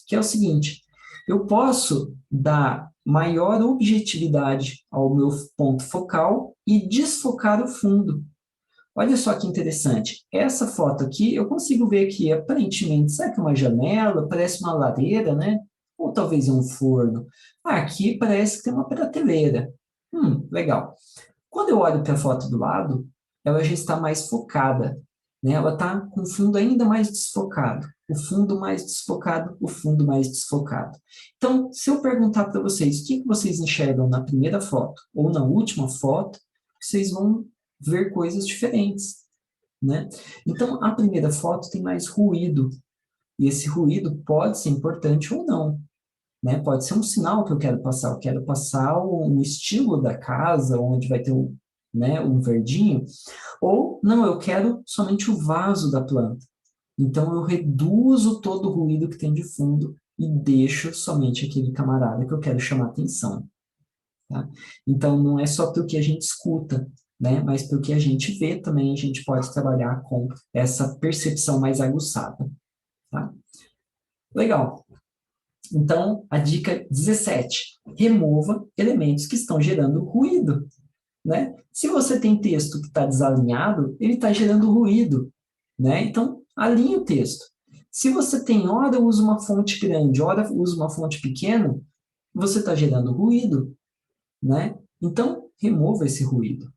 que é o seguinte, eu posso dar maior objetividade ao meu ponto focal e desfocar o fundo. Olha só que interessante. Essa foto aqui, eu consigo ver que, aparentemente, sabe que é uma janela? Parece uma lareira, né? Ou talvez é um forno. Aqui parece que tem uma prateleira. Legal. Quando eu olho para a foto do lado, ela já está mais focada, né? Ela está com o fundo ainda mais desfocado. O fundo mais desfocado, o fundo mais desfocado. Então, se eu perguntar para vocês o que vocês enxergam na primeira foto ou na última foto, vocês vão ver coisas diferentes, né? Então, a primeira foto tem mais ruído, e esse ruído pode ser importante ou não, né? Pode ser um sinal que eu quero passar. Eu quero passar um estilo da casa, onde vai ter né, um verdinho, ou não, eu quero somente o vaso da planta. Então, eu reduzo todo o ruído que tem de fundo e deixo somente aquele camarada que eu quero chamar atenção. Tá? Então, não é só pelo que a gente escuta, né? Mas pelo que a gente vê também, a gente pode trabalhar com essa percepção mais aguçada. Tá? Legal. Então, a dica 17, remova elementos que estão gerando ruído, né? Se você tem texto que está desalinhado, ele está gerando ruído, né? Então, alinhe o texto. Se você tem, ora usa uma fonte grande, ora usa uma fonte pequena, você está gerando ruído, né? Então, remova esse ruído,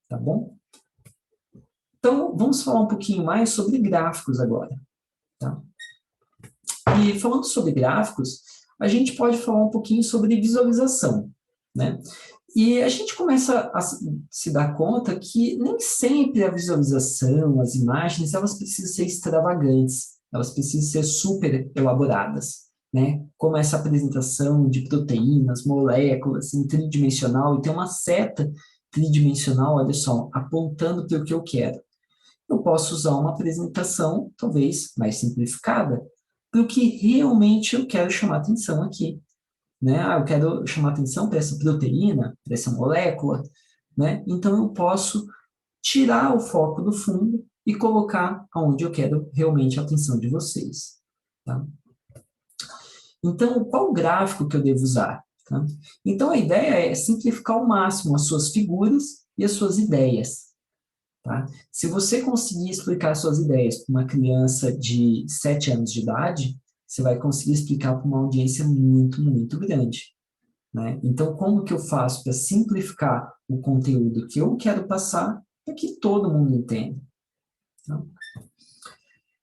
tá bom? Então, vamos falar um pouquinho mais sobre gráficos agora, tá? E falando sobre gráficos, a gente pode falar um pouquinho sobre visualização, né? E a gente começa a se dar conta que nem sempre a visualização, as imagens, elas precisam ser extravagantes, elas precisam ser super elaboradas, né? Como essa apresentação de proteínas, moléculas em tridimensional, e tem uma seta tridimensional, olha só, apontando para o que eu quero. Eu posso usar uma apresentação, talvez, mais simplificada, para o que realmente eu quero chamar atenção aqui, né? Eu quero chamar atenção para essa proteína, para essa molécula, né? Então, eu posso tirar o foco do fundo e colocar aonde eu quero realmente a atenção de vocês, tá? Então, qual gráfico que eu devo usar? Tá? Então, a ideia é simplificar ao máximo as suas figuras e as suas ideias, tá? Se você conseguir explicar suas ideias para uma criança de 7 anos de idade, você vai conseguir explicar para uma audiência muito, muito grande, né? Então, como que eu faço para simplificar o conteúdo que eu quero passar para que todo mundo entenda? Tá?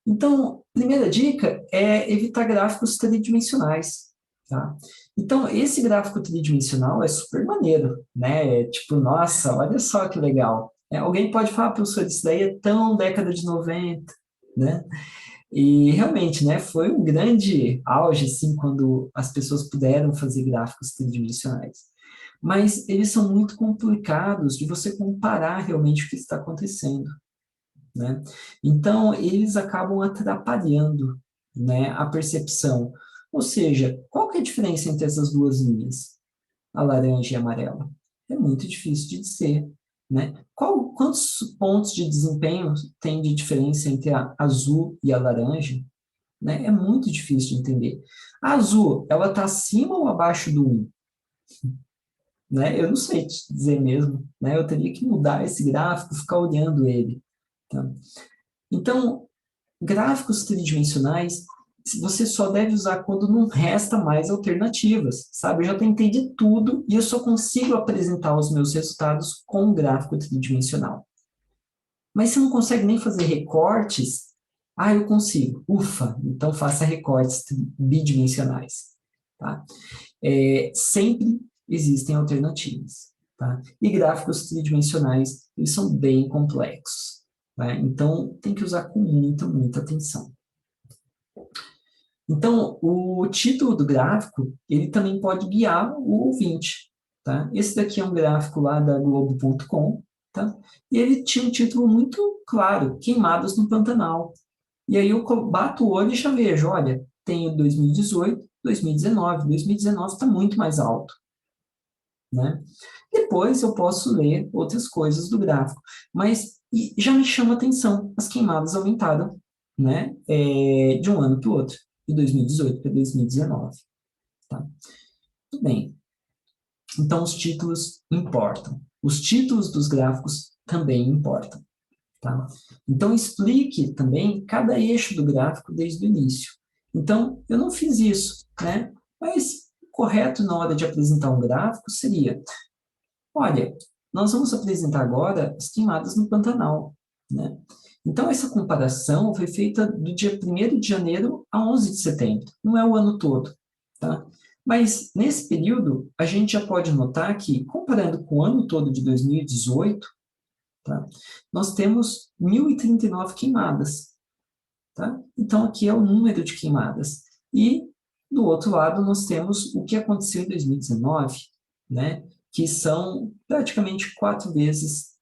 Então, primeira dica é evitar gráficos tridimensionais, tá? Então, esse gráfico tridimensional é super maneiro, né? É tipo, nossa, olha só que legal. Alguém pode falar, professor, isso daí é tão década de 90, né? E realmente, né, foi um grande auge, assim, quando as pessoas puderam fazer gráficos tridimensionais. mas eles são muito complicados de você comparar realmente o que está acontecendo, né? Então, eles acabam atrapalhando, né, a percepção. Ou seja, qual que é a diferença entre essas duas linhas, a laranja e a amarela? É muito difícil de dizer, né? Quantos pontos de desempenho tem de diferença entre a azul e a laranja? Né? É muito difícil de entender. A azul, ela está acima ou abaixo do 1? Né? Eu não sei te dizer mesmo, né? Eu teria que mudar esse gráfico, ficar olhando ele. Tá? Então, gráficos tridimensionais, você só deve usar quando não resta mais alternativas, sabe? Eu já tentei de tudo e eu só consigo apresentar os meus resultados com um gráfico tridimensional. Mas se não consegue nem fazer recortes, eu consigo. Ufa, então faça recortes bidimensionais, tá? Sempre existem alternativas, tá? E gráficos tridimensionais, eles são bem complexos, tá? Então, tem que usar com muita, muita atenção. Então, o título do gráfico, ele também pode guiar o ouvinte, tá? Esse daqui é um gráfico lá da Globo.com, tá? E ele tinha um título muito claro, Queimadas no Pantanal. E aí eu bato o olho e já vejo, olha, tenho 2018, 2019, 2019 está muito mais alto, né? Depois eu posso ler outras coisas do gráfico, mas já me chama a atenção, as queimadas aumentaram, né, de um ano para o outro, de 2018 para 2019, tá? Tudo bem. Então os títulos importam. Os títulos dos gráficos também importam, tá? Então explique também cada eixo do gráfico desde o início. Então, eu não fiz isso, né? Mas o correto na hora de apresentar um gráfico seria: olha, nós vamos apresentar agora as queimadas no Pantanal, né? Então, essa comparação foi feita do dia 1º de janeiro a 11 de setembro, não é o ano todo, tá? Mas, nesse período, a gente já pode notar que, comparando com o ano todo de 2018, tá? Nós temos 1.039 queimadas, tá? Então, aqui é o número de queimadas. E, do outro lado, nós temos o que aconteceu em 2019, né? Que são praticamente 4 vezes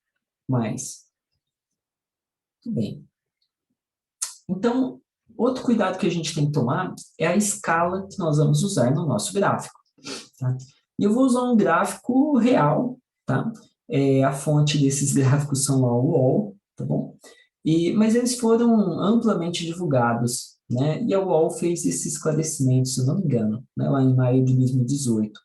mais. Tudo bem. Então, outro cuidado que a gente tem que tomar é a escala que nós vamos usar no nosso gráfico, tá? E eu vou usar um gráfico real, tá? A fonte desses gráficos são a UOL, tá bom? Mas eles foram amplamente divulgados, né? E a UOL fez esse esclarecimento, se eu não me engano, né? Lá em maio de 2018,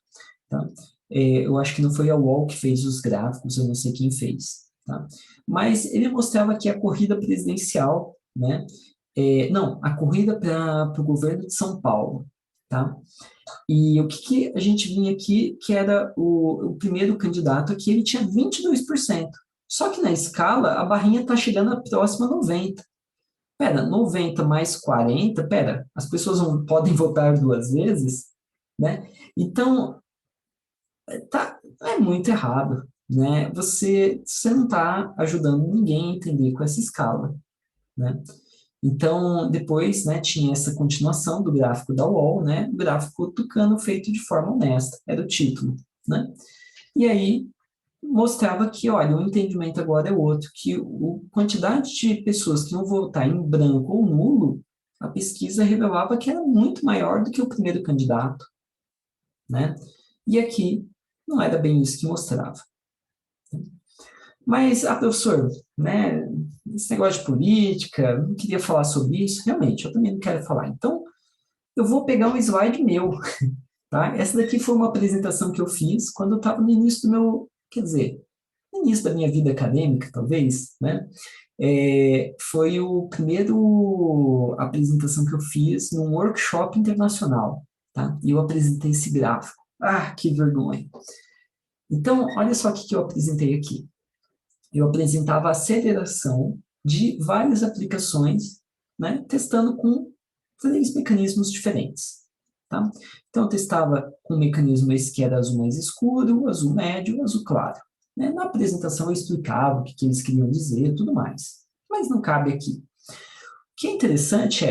tá? Eu acho que não foi a UOL que fez os gráficos, eu não sei quem fez, tá? Mas ele mostrava que a corrida presidencial, né? Não, a corrida para o governo de São Paulo, tá? E o que a gente vinha aqui, que era o primeiro candidato aqui, ele tinha 22%. Só que na escala, a barrinha está chegando a próxima a 90%. Pera, 90 mais 40, pera, as pessoas não podem votar 2 vezes, né? Então, é muito errado, né? Você não está ajudando ninguém a entender com essa escala, né? Então, depois, né, tinha essa continuação do gráfico da UOL, né? O gráfico tucano feito de forma honesta, era o título, né? E aí mostrava que, olha, o entendimento agora é outro, que a quantidade de pessoas que iam votar em branco ou nulo, a pesquisa revelava que era muito maior do que o primeiro candidato, né? E aqui não era bem isso que mostrava. Mas, professor, né, esse negócio de política, não queria falar sobre isso, realmente, eu também não quero falar. Então, eu vou pegar um slide meu, tá? Essa daqui foi uma apresentação que eu fiz quando eu estava no início do meu, quer dizer, no início da minha vida acadêmica, talvez, né? Foi o primeiro apresentação que eu fiz num workshop internacional, tá? E eu apresentei esse gráfico. Ah, que vergonha. Então, olha só o que eu apresentei aqui. Eu apresentava a aceleração de várias aplicações, né, testando com 3 mecanismos diferentes. Tá? Então, eu testava com um mecanismo esse que era azul mais escuro, azul médio, azul claro. Né? Na apresentação eu explicava o que eles queriam dizer e tudo mais. Mas não cabe aqui. O que é interessante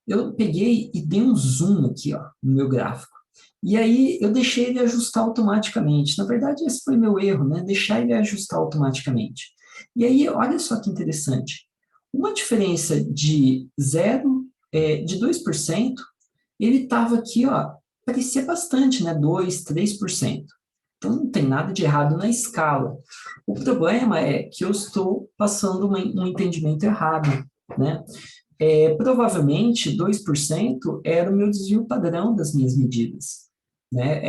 eu peguei e dei um zoom aqui, ó, no meu gráfico. E aí eu deixei ele ajustar automaticamente. Na verdade, esse foi meu erro, né? Deixar ele ajustar automaticamente. E aí, olha só que interessante. Uma diferença de de 2%, ele estava aqui, ó, parecia bastante, né? 2, 3%. Então, não tem nada de errado na escala. O problema é que eu estou passando um entendimento errado, né? Provavelmente 2% era o meu desvio padrão das minhas medidas, né?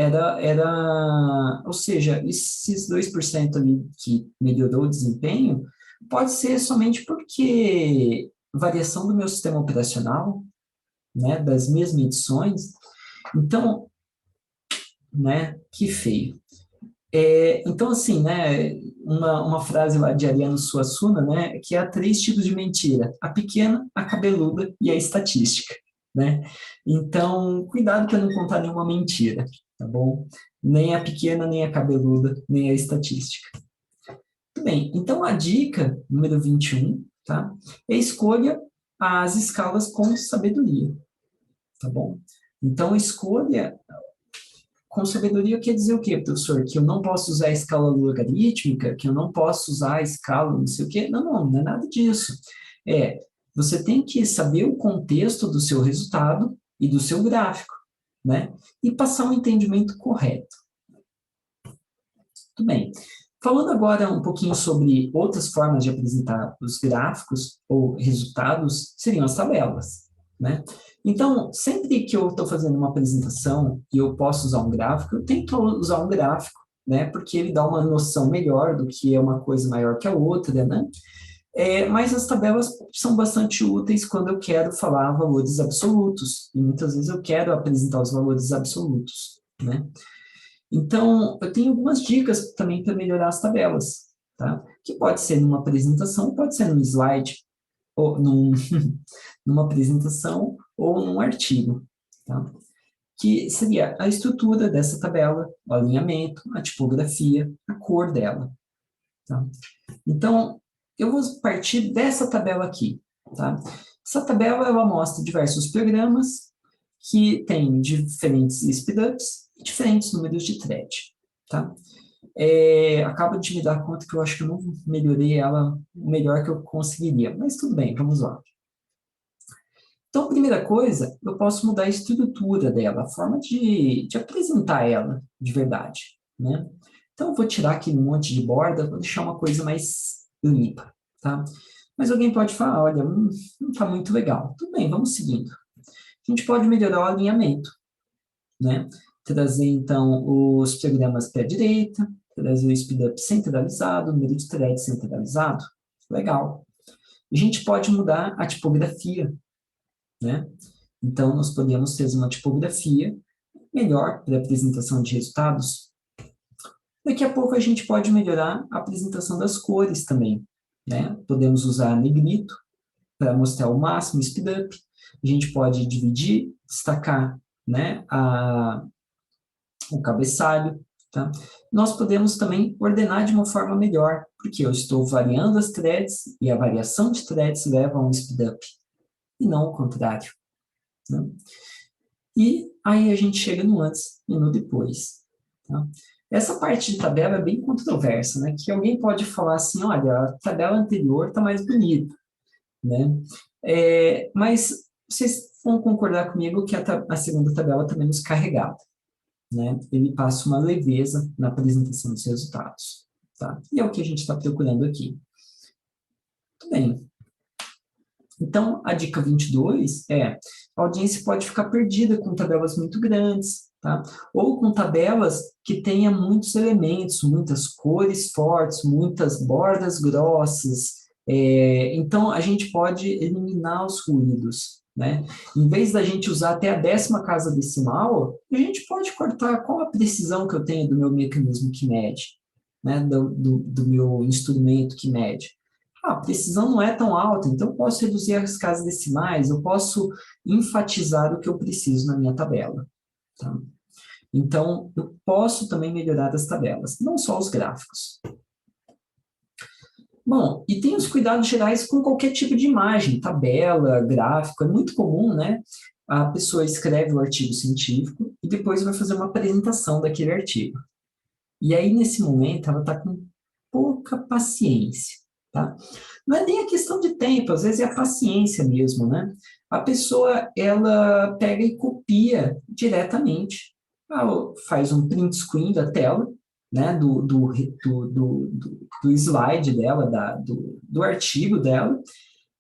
Ou seja, esses 2% ali que melhorou o desempenho, pode ser somente porque variação do meu sistema operacional, né, das minhas medições. Então, né, que feio. Então, assim, né, uma frase lá de Ariano Suassuna, né, que há três tipos de mentira: a pequena, a cabeluda e a estatística, né? Então, cuidado para não contar nenhuma mentira, tá bom? Nem a pequena, nem a cabeluda, nem a estatística. Muito bem, então a dica número 21, tá? É escolha as escalas com sabedoria, tá bom? Então, escolha com sabedoria quer dizer o quê, professor? Que eu não posso usar a escala logarítmica, que eu não posso usar a escala não sei o quê? Não, não, não é nada disso. É, você tem que saber o contexto do seu resultado e do seu gráfico, né? E passar um entendimento correto. Tudo bem. Falando agora um pouquinho sobre outras formas de apresentar os gráficos ou resultados, seriam as tabelas, né? Então, sempre que eu estou fazendo uma apresentação e eu posso usar um gráfico, eu tento usar um gráfico, né? Porque ele dá uma noção melhor do que é uma coisa maior que a outra, né? Mas as tabelas são bastante úteis quando eu quero falar valores absolutos, e muitas vezes eu quero apresentar os valores absolutos, né? Então, eu tenho algumas dicas também para melhorar as tabelas, tá? Que pode ser numa apresentação, pode ser num slide, ou numa apresentação, ou num artigo, tá? Que seria a estrutura dessa tabela, o alinhamento, a tipografia, a cor dela, tá? Então, eu vou partir dessa tabela aqui, tá? Essa tabela, ela mostra diversos programas que têm diferentes speedups e diferentes números de thread, tá? Acabo de me dar conta que eu acho que eu não melhorei ela o melhor que eu conseguiria, mas tudo bem, vamos lá. Então, primeira coisa, eu posso mudar a estrutura dela, a forma de apresentar ela de verdade, né? Então, eu vou tirar aquele monte de borda, vou deixar uma coisa mais limpa, tá? Mas alguém pode falar, olha, não está muito legal. Tudo bem, vamos seguindo. A gente pode melhorar o alinhamento, né? Trazer, então, os programas para a direita, trazer o speedup centralizado, o número de threads centralizado. Legal. A gente pode mudar a tipografia, né? Então, nós podemos ter uma tipografia melhor para a apresentação de resultados. Daqui a pouco a gente pode melhorar a apresentação das cores também, né? Podemos usar negrito para mostrar o máximo speedup. A gente pode dividir, destacar, né, o cabeçalho, tá? Nós podemos também ordenar de uma forma melhor, porque eu estou variando as threads e a variação de threads leva a um speedup, e não o contrário, né? E aí a gente chega no antes e no depois, tá? Essa parte de tabela é bem controversa, né? Que alguém pode falar assim, olha, a tabela anterior está mais bonita, né? Mas vocês vão concordar comigo que a segunda tabela está menos carregada, né? Ele passa uma leveza na apresentação dos resultados, tá? E é o que a gente está procurando aqui. Muito bem. Então, a dica 22 a audiência pode ficar perdida com tabelas muito grandes, tá? Ou com tabelas que tenha muitos elementos, muitas cores fortes, muitas bordas grossas. Então, a gente pode eliminar os ruídos, né? Em vez da gente usar até a 10ª casa decimal, a gente pode cortar qual a precisão que eu tenho do meu mecanismo que mede, né? Do meu instrumento que mede. A precisão não é tão alta, então eu posso reduzir as casas decimais, eu posso enfatizar o que eu preciso na minha tabela, tá? Então, eu posso também melhorar as tabelas, não só os gráficos. Bom, e tem os cuidados gerais com qualquer tipo de imagem, tabela, gráfico, é muito comum, né? A pessoa escreve o artigo científico e depois vai fazer uma apresentação daquele artigo. E aí, nesse momento, ela está com pouca paciência, tá? Não é nem a questão de tempo, às vezes é a paciência mesmo, né? A pessoa, ela pega e copia diretamente. Ela faz um print screen da tela, né, do slide dela, do artigo dela,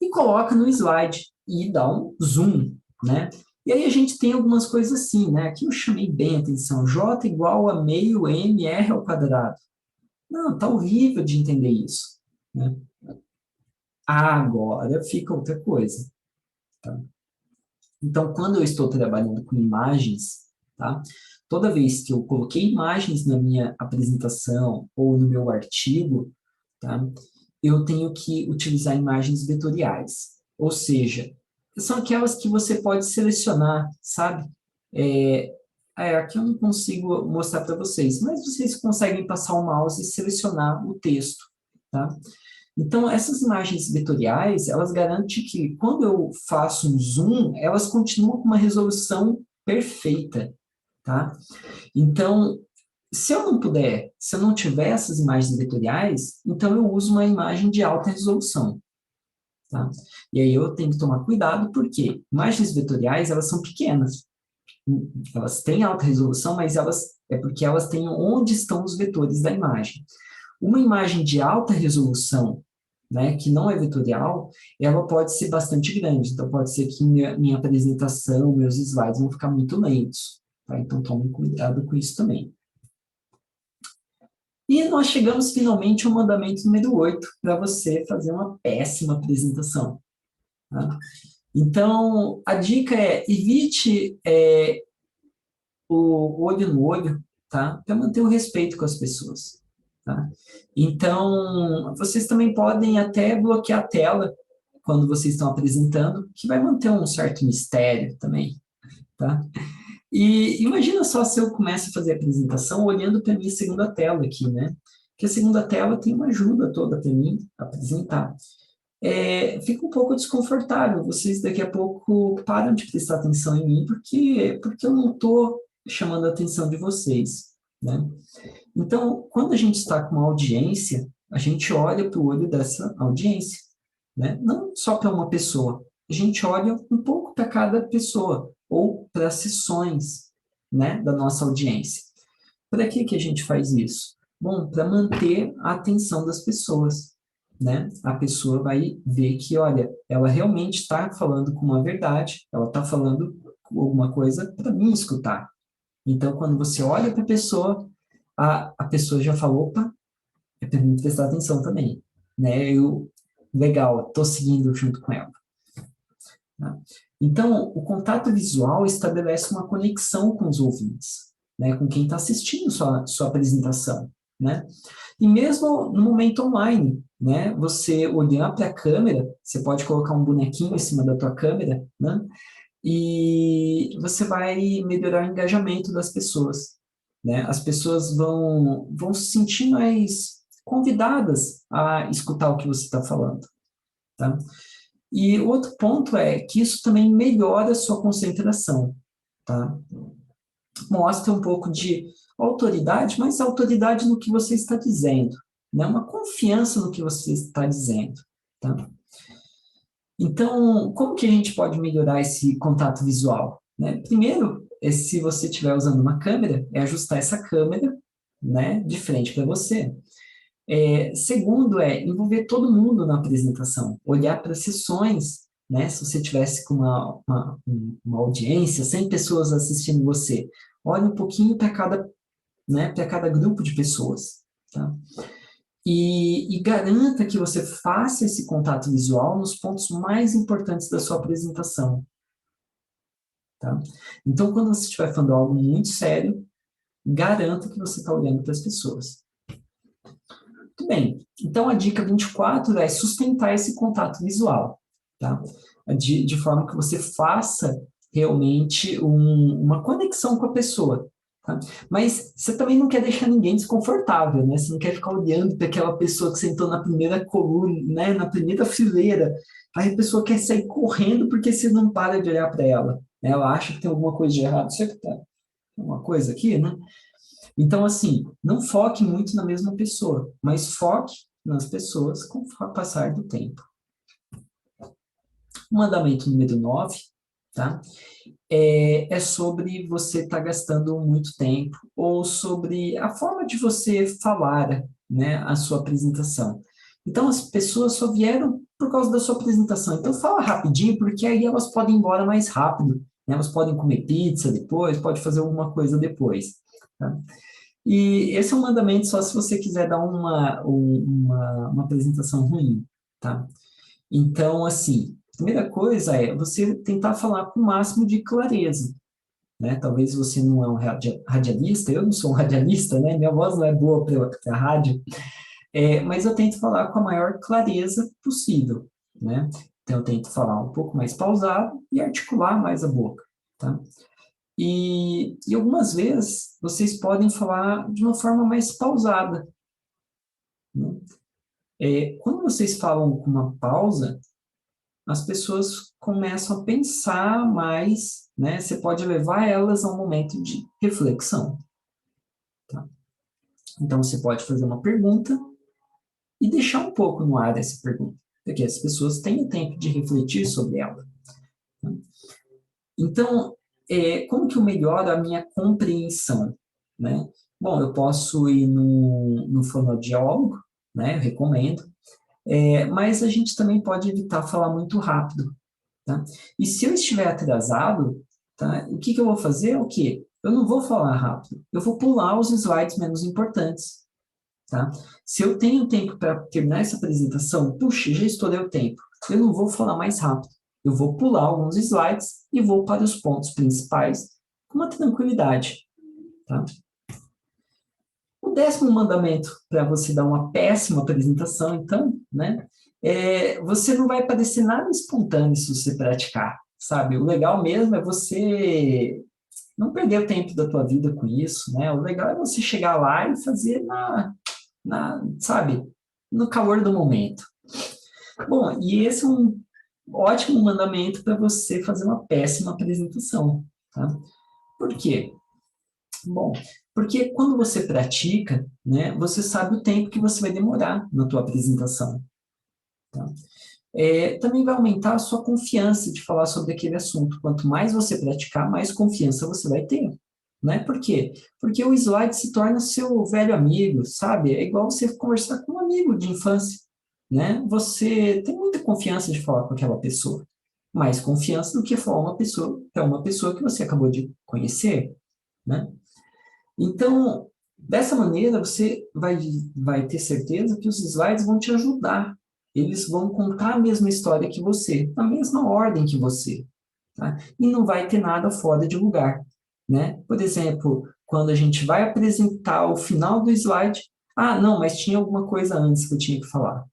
e coloca no slide e dá um zoom, né? E aí a gente tem algumas coisas assim, né? Aqui eu chamei bem a atenção. J igual a meio MR ao quadrado. Não, tá horrível de entender isso, né? Agora fica outra coisa, tá? Então, quando eu estou trabalhando com imagens, tá? Toda vez que eu coloquei imagens na minha apresentação ou no meu artigo, tá? Eu tenho que utilizar imagens vetoriais. Ou seja, são aquelas que você pode selecionar, sabe? Aqui eu não consigo mostrar para vocês, mas vocês conseguem passar o mouse e selecionar o texto, tá? Então, essas imagens vetoriais, elas garantem que quando eu faço um zoom, elas continuam com uma resolução perfeita, tá? Então, se eu não tiver essas imagens vetoriais, então eu uso uma imagem de alta resolução, tá? E aí eu tenho que tomar cuidado, porque imagens vetoriais, elas são pequenas. Elas têm alta resolução, mas é porque elas têm onde estão os vetores da imagem. Uma imagem de alta resolução, né, que não é vetorial, ela pode ser bastante grande. Então, pode ser que minha apresentação, meus slides vão ficar muito lentos, tá? Então, tome cuidado com isso também. E nós chegamos finalmente ao mandamento número 8, para você fazer uma péssima apresentação, tá? Então, a dica é evite o olho no olho, tá? Para manter o respeito com as pessoas, tá? Então, vocês também podem até bloquear a tela quando vocês estão apresentando, que vai manter um certo mistério também, tá? E imagina só se eu começo a fazer a apresentação olhando para a minha segunda tela aqui, né? Que a segunda tela tem uma ajuda toda para mim apresentar. Fica um pouco desconfortável, vocês daqui a pouco param de prestar atenção em mim porque eu não estou chamando a atenção de vocês, né? Então, quando a gente está com uma audiência, a gente olha para o olho dessa audiência, né? Não só para uma pessoa, a gente olha um pouco para cada pessoa, ou para as sessões, né, da nossa audiência. Para que a gente faz isso? Bom, para manter a atenção das pessoas, né? A pessoa vai ver que, olha, ela realmente está falando com uma verdade, ela está falando alguma coisa para mim escutar. Então, quando você olha para a pessoa já falou, opa, é para mim prestar atenção também, né? Legal, estou seguindo junto com ela. Tá? Então, o contato visual estabelece uma conexão com os ouvintes, né? Com quem está assistindo sua apresentação, né? E mesmo no momento online, né? Você olhar para a câmera, você pode colocar um bonequinho em cima da tua câmera, né? E você vai melhorar o engajamento das pessoas, né? As pessoas vão se sentir mais convidadas a escutar o que você está falando, tá? E outro ponto é que isso também melhora a sua concentração, tá? Mostra um pouco de autoridade, mas autoridade no que você está dizendo, né? Uma confiança no que você está dizendo, tá? Então, como que a gente pode melhorar esse contato visual, né? Primeiro, se você estiver usando uma câmera, é ajustar essa câmera, né, de frente para você. Segundo, envolver todo mundo na apresentação, olhar para sessões, né? Se você tivesse com uma audiência, 100 pessoas assistindo você, olhe um pouquinho para cada, né, para cada grupo de pessoas, tá? E garanta que você faça esse contato visual nos pontos mais importantes da sua apresentação, tá? Então, quando você estiver falando algo muito sério, garanta que você está olhando para as pessoas. Muito bem. Então, a dica 24 é sustentar esse contato visual, tá? De forma que você faça realmente uma conexão com a pessoa, tá? Mas você também não quer deixar ninguém desconfortável, né? Você não quer ficar olhando para aquela pessoa que sentou na primeira coluna, né? Na primeira fileira. Aí a pessoa quer sair correndo porque você não para de olhar para ela, né? Ela acha que tem alguma coisa de errado. Isso é que tá. uma coisa aqui, né? Então, assim, não foque muito na mesma pessoa, mas foque nas pessoas com o passar do tempo. O mandamento número 9, tá? É sobre você estar gastando muito tempo, ou sobre a forma de você falar, né, a sua apresentação. Então, as pessoas só vieram por causa da sua apresentação. Então, fala rapidinho, porque aí elas podem ir embora mais rápido, né? Elas podem comer pizza depois, pode fazer alguma coisa depois, tá? E esse é um mandamento só se você quiser dar uma apresentação ruim, tá? Então, assim, a primeira coisa é você tentar falar com o máximo de clareza, né? Talvez você não é um radialista, eu não sou um radialista, né? Minha voz não é boa para rádio, mas eu tento falar com a maior clareza possível, né? Então, eu tento falar um pouco mais pausado e articular mais a boca, tá? E algumas vezes vocês podem falar de uma forma mais pausada, né? Quando vocês falam com uma pausa, as pessoas começam a pensar mais, né? Você pode levar elas a um momento de reflexão, tá? Então, você pode fazer uma pergunta e deixar um pouco no ar essa pergunta, para que as pessoas tenham tempo de refletir sobre ela, tá? Então, como que eu melhoro a minha compreensão, né? Bom, eu posso ir no fonoaudiólogo, né? Eu recomendo, mas a gente também pode evitar falar muito rápido, tá? E se eu estiver atrasado, tá? O que que eu vou fazer é o quê? Eu não vou falar rápido, eu vou pular os slides menos importantes, tá? Se eu tenho tempo para terminar essa apresentação, puxa, já estourei o tempo, eu não vou falar mais rápido, eu vou pular alguns slides e vou para os pontos principais com uma tranquilidade, tá? O 10º mandamento para você dar uma péssima apresentação, então, né, você não vai parecer nada espontâneo se você praticar, sabe? O legal mesmo é você não perder o tempo da tua vida com isso, né? O legal é você chegar lá e fazer sabe, no calor do momento. Bom, e esse é um ótimo mandamento para você fazer uma péssima apresentação, tá? Por quê? Bom, porque quando você pratica, né, você sabe o tempo que você vai demorar na tua apresentação, tá? Também vai aumentar a sua confiança de falar sobre aquele assunto. Quanto mais você praticar, mais confiança você vai ter, né? Por quê? Porque o slide se torna seu velho amigo, sabe? É igual você conversar com um amigo de infância, né? Você tem muita confiança de falar com aquela pessoa, mais confiança do que falar uma pessoa que você acabou de conhecer, né? Então, dessa maneira, você vai ter certeza que os slides vão te ajudar. Eles vão contar a mesma história que você, na mesma ordem que você, tá? E não vai ter nada fora de lugar, né? Por exemplo, quando a gente vai apresentar o final do slide, não, mas tinha alguma coisa antes que eu tinha que falar,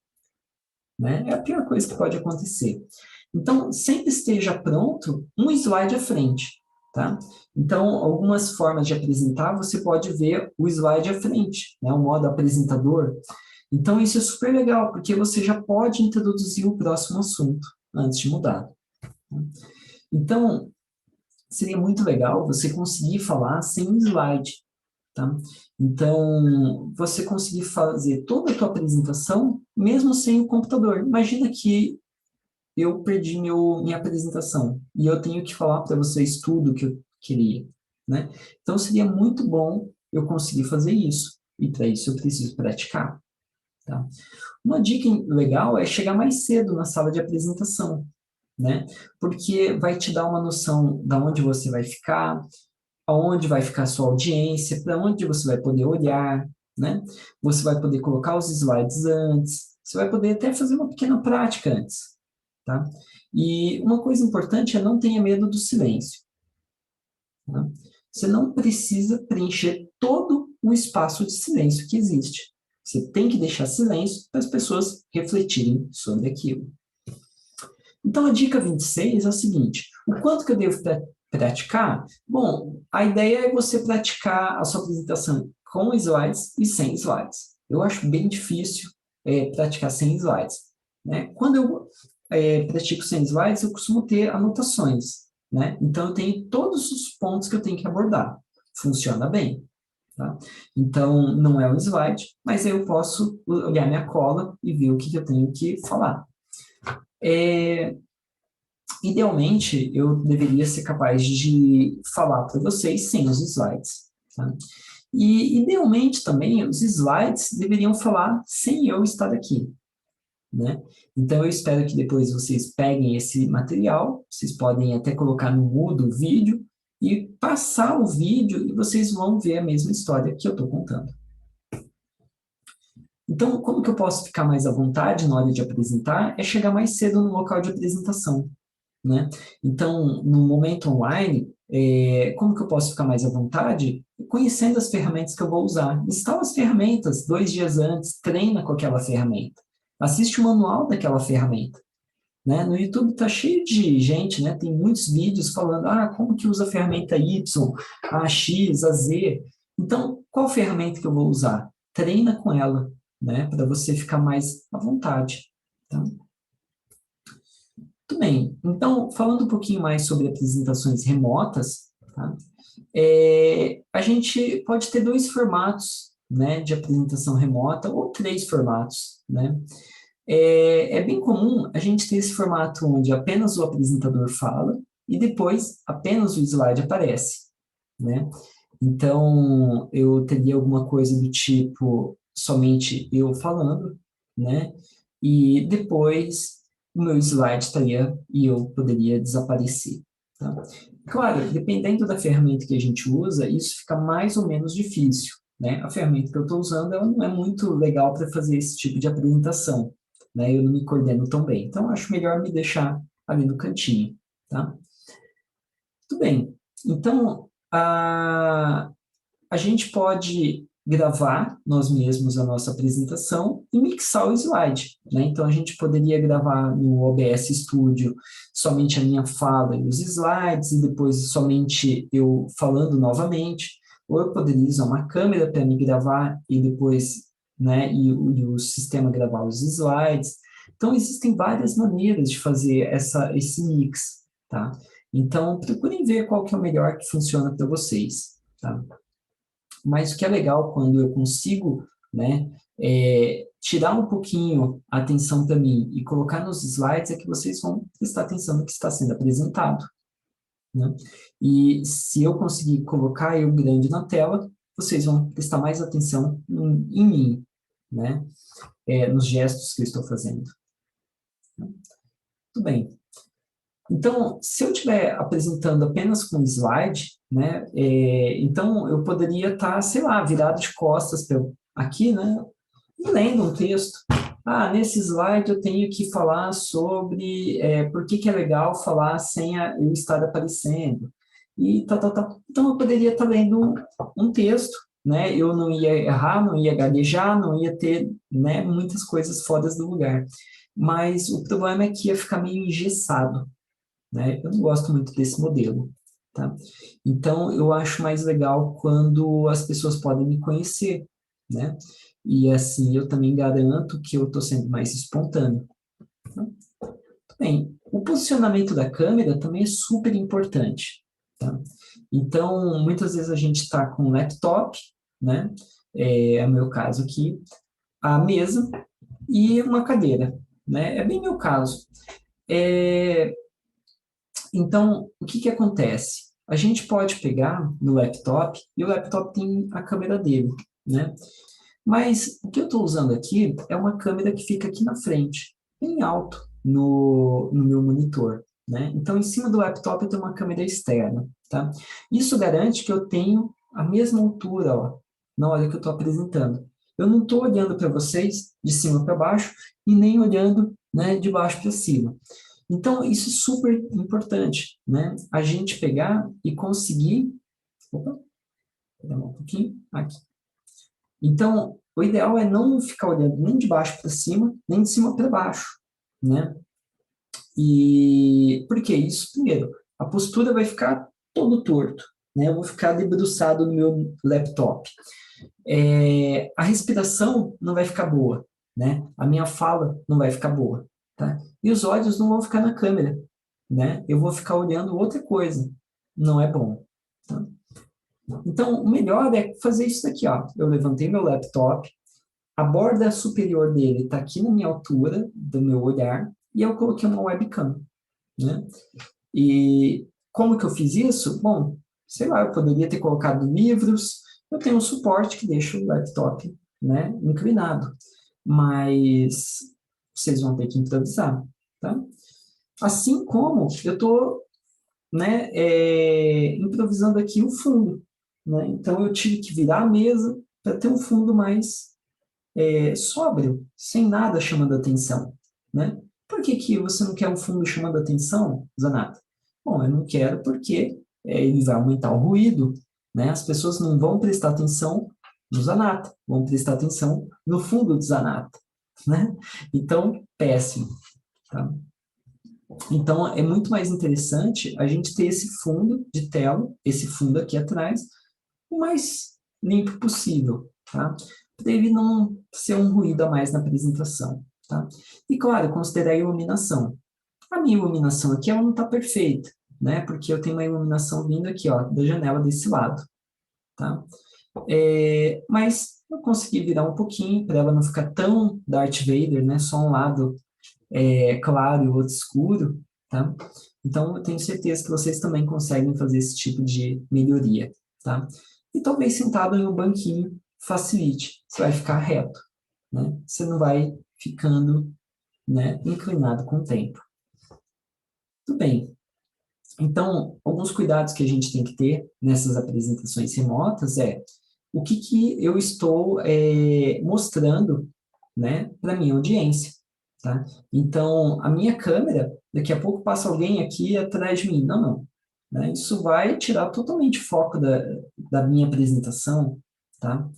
né? É a pior coisa que pode acontecer. Então, sempre esteja pronto um slide à frente, tá? Então, algumas formas de apresentar, você pode ver o slide à frente, né? O modo apresentador. Então, isso é super legal, porque você já pode introduzir o próximo assunto antes de mudar, né? Então, seria muito legal você conseguir falar sem slide, tá? Então, você conseguir fazer toda a tua apresentação mesmo sem o computador. Imagina que eu perdi minha apresentação e eu tenho que falar para vocês tudo que eu queria, né? Então, seria muito bom eu conseguir fazer isso. E para isso eu preciso praticar, tá? Uma dica legal é chegar mais cedo na sala de apresentação, né? Porque vai te dar uma noção de onde você vai ficar, aonde vai ficar a sua audiência, para onde você vai poder olhar, né? Você vai poder colocar os slides antes, você vai poder até fazer uma pequena prática antes, tá? E uma coisa importante é não tenha medo do silêncio, tá? Você não precisa preencher todo o espaço de silêncio que existe. Você tem que deixar silêncio para as pessoas refletirem sobre aquilo. Então, a dica 26 é o seguinte: o quanto que eu devo praticar? Bom, a ideia é você praticar a sua apresentação com slides e sem slides. Eu acho bem difícil praticar sem slides, né? Quando eu pratico sem slides, eu costumo ter anotações, né? Então, eu tenho todos os pontos que eu tenho que abordar. funciona bem. Tá? Então, não é um slide, mas eu posso olhar minha cola e ver o que eu tenho que falar. Idealmente, eu deveria ser capaz de falar para vocês sem os slides. Tá? E, idealmente, também, os slides deveriam falar sem eu estar aqui. Né? Então, eu espero que depois vocês peguem esse material, vocês podem até colocar no mudo o vídeo, e passar o vídeo e vocês vão ver a mesma história que eu estou contando. Então, como que eu posso ficar mais à vontade na hora de apresentar? É chegar mais cedo no local de apresentação. Né? Então, no momento online, como que eu posso ficar mais à vontade? Conhecendo as ferramentas que eu vou usar. Instala as ferramentas 2 dias antes, treina com aquela ferramenta. Assiste o manual daquela ferramenta. Né? No YouTube está cheio de gente, né? Tem muitos vídeos falando, como que usa a ferramenta Y, a X, a Z. Então, qual ferramenta que eu vou usar? Treina com ela, né? Para você ficar mais à vontade. Tá? Muito bem. Então, falando um pouquinho mais sobre apresentações remotas, tá? A gente pode ter 2 formatos, né, de apresentação remota, ou 3 formatos, né? É bem comum a gente ter esse formato onde apenas o apresentador fala e depois apenas o slide aparece, né? Então, eu teria alguma coisa do tipo somente eu falando, né? E depois o meu slide estaria e eu poderia desaparecer, tá? Claro, dependendo da ferramenta que a gente usa, isso fica mais ou menos difícil, né? A ferramenta que eu estou usando, ela não é muito legal para fazer esse tipo de apresentação, né? Eu não me coordeno tão bem. Então, acho melhor me deixar ali no cantinho, tá? Tudo bem. Então, a gente pode gravar nós mesmos a nossa apresentação e mixar o slide, né? Então, a gente poderia gravar no OBS Studio somente a minha fala e os slides, e depois somente eu falando novamente, ou eu poderia usar uma câmera para me gravar e depois, né, e o sistema gravar os slides. Então, existem várias maneiras de fazer esse mix, tá? Então, procurem ver qual que é o melhor que funciona para vocês, tá? Mas o que é legal quando eu consigo, né, tirar um pouquinho a atenção para mim e colocar nos slides é que vocês vão prestar atenção no que está sendo apresentado, né? E se eu conseguir colocar eu grande na tela, vocês vão prestar mais atenção em mim, né? Nos gestos que eu estou fazendo. Tudo bem. Então, se eu estiver apresentando apenas com slide, né, então eu poderia estar, sei lá, virado de costas aqui, né, e lendo um texto. Nesse slide eu tenho que falar sobre por que é legal falar sem eu estar aparecendo. E tal, tal, tal. Então, eu poderia estar lendo um texto, né, eu não ia errar, não ia gaguejar, não ia ter, né, muitas coisas fora do lugar. Mas o problema é que ia ficar meio engessado, né? Eu não gosto muito desse modelo, tá? Então, eu acho mais legal quando as pessoas podem me conhecer, né? E assim, eu também garanto que eu estou sendo mais espontâneo. Tá? Bem, o posicionamento da câmera também é super importante, tá? Então, muitas vezes a gente está com um laptop, né? É o meu caso aqui, a mesa e uma cadeira, né? É bem meu caso. Então, o que acontece? A gente pode pegar no laptop, e o laptop tem a câmera dele, né? Mas o que eu estou usando aqui é uma câmera que fica aqui na frente, bem alto no meu monitor, né? Então, em cima do laptop eu tenho uma câmera externa, tá? Isso garante que eu tenho a mesma altura, ó, na hora que eu estou apresentando. Eu não estou olhando para vocês de cima para baixo e nem olhando, né, de baixo para cima. Então, isso é super importante, né? A gente pegar e conseguir... Opa, vou dar um pouquinho aqui. Então, o ideal é não ficar olhando nem de baixo para cima, nem de cima para baixo, né? E por que isso? Primeiro, a postura vai ficar todo torto, né? Eu vou ficar debruçado no meu laptop. A respiração não vai ficar boa, né? A minha fala não vai ficar boa, tá? E os olhos não vão ficar na câmera, né? Eu vou ficar olhando outra coisa. Não é bom, tá? Então, o melhor é fazer isso daqui, ó. Eu levantei meu laptop, a borda superior dele está aqui na minha altura, do meu olhar, e eu coloquei uma webcam, né? E como que eu fiz isso? Bom, sei lá, eu poderia ter colocado livros, eu tenho um suporte que deixa o laptop, né, inclinado, mas vocês vão ter que improvisar, tá? Assim como eu estou, né, improvisando aqui o fundo, né? Então eu tive que virar a mesa para ter um fundo mais sóbrio, sem nada chamando atenção, né? Por que que você não quer um fundo chamando atenção, Zanata? Bom, eu não quero porque ele vai aumentar o ruído, né? As pessoas não vão prestar atenção no Zanata, vão prestar atenção no fundo do Zanata, né? Então, péssimo, tá? Então, é muito mais interessante a gente ter esse fundo de tela, esse fundo aqui atrás, o mais limpo possível, tá? Para ele não ser um ruído a mais na apresentação, tá? E, claro, considerar a iluminação. A minha iluminação aqui, ela não está perfeita, né? Porque eu tenho uma iluminação vindo aqui, ó, da janela desse lado, tá? Mas eu consegui virar um pouquinho para ela não ficar tão Darth Vader, né? Só um lado claro e o outro escuro, tá? Então, eu tenho certeza que vocês também conseguem fazer esse tipo de melhoria, tá? E talvez sentado em um banquinho facilite, você vai ficar reto, né? Você não vai ficando, né, inclinado com o tempo. Tudo bem. Então, alguns cuidados que a gente tem que ter nessas apresentações remotas o que que eu estou mostrando, né, para minha audiência, tá? Então, a minha câmera, daqui a pouco passa alguém aqui atrás de mim. Não, não. Né? Isso vai tirar totalmente o foco da minha apresentação, tá?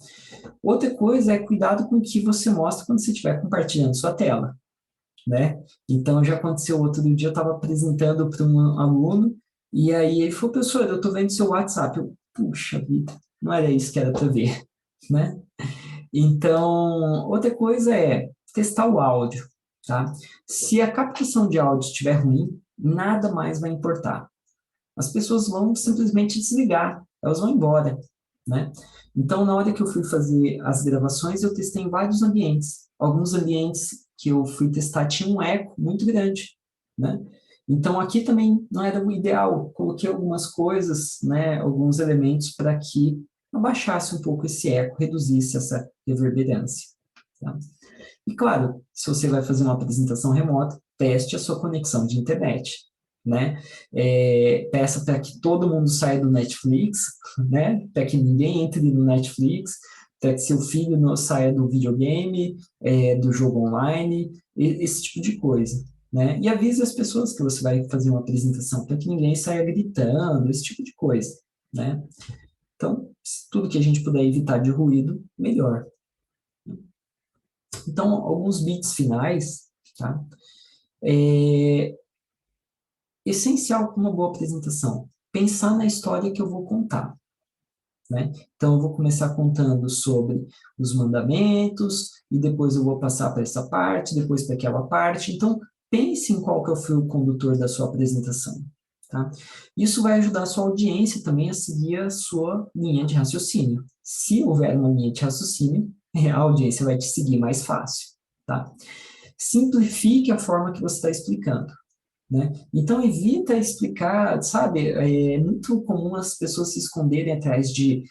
Outra coisa é cuidado com o que você mostra quando você estiver compartilhando sua tela, né? Então, já aconteceu outro dia, eu estava apresentando para um aluno, e aí ele falou, professor, eu estou vendo seu WhatsApp. Eu, puxa vida, não era isso que era para ver, né? Então, outra coisa é testar o áudio, tá? Se a captação de áudio estiver ruim, nada mais vai importar. As pessoas vão simplesmente desligar, elas vão embora, né? Então, na hora que eu fui fazer as gravações, eu testei em vários ambientes. Alguns ambientes que eu fui testar tinham um eco muito grande, né? Então, aqui também não era o ideal. Coloquei algumas coisas, né, alguns elementos para que abaixasse um pouco esse eco, reduzisse essa reverberância, tá? E claro, se você vai fazer uma apresentação remota, teste a sua conexão de internet, né? Peça para que todo mundo saia do Netflix, né? Para que ninguém entre no Netflix, para que seu filho não saia do videogame, do jogo online, esse tipo de coisa, né? E avise as pessoas que você vai fazer uma apresentação, para que ninguém saia gritando, esse tipo de coisa, né? Então, tudo que a gente puder evitar de ruído, melhor. Então, alguns bits finais, tá? É essencial para uma boa apresentação. Pensar na história que eu vou contar, né? Então, eu vou começar contando sobre os mandamentos, e depois eu vou passar para essa parte, depois para aquela parte. Então, pense em qual que é o fio condutor da sua apresentação, tá? Isso vai ajudar a sua audiência também a seguir a sua linha de raciocínio. Se houver uma linha de raciocínio, a audiência vai te seguir mais fácil, tá? Simplifique a forma que você está explicando, né? Então, evita explicar, sabe? É muito comum as pessoas se esconderem atrás de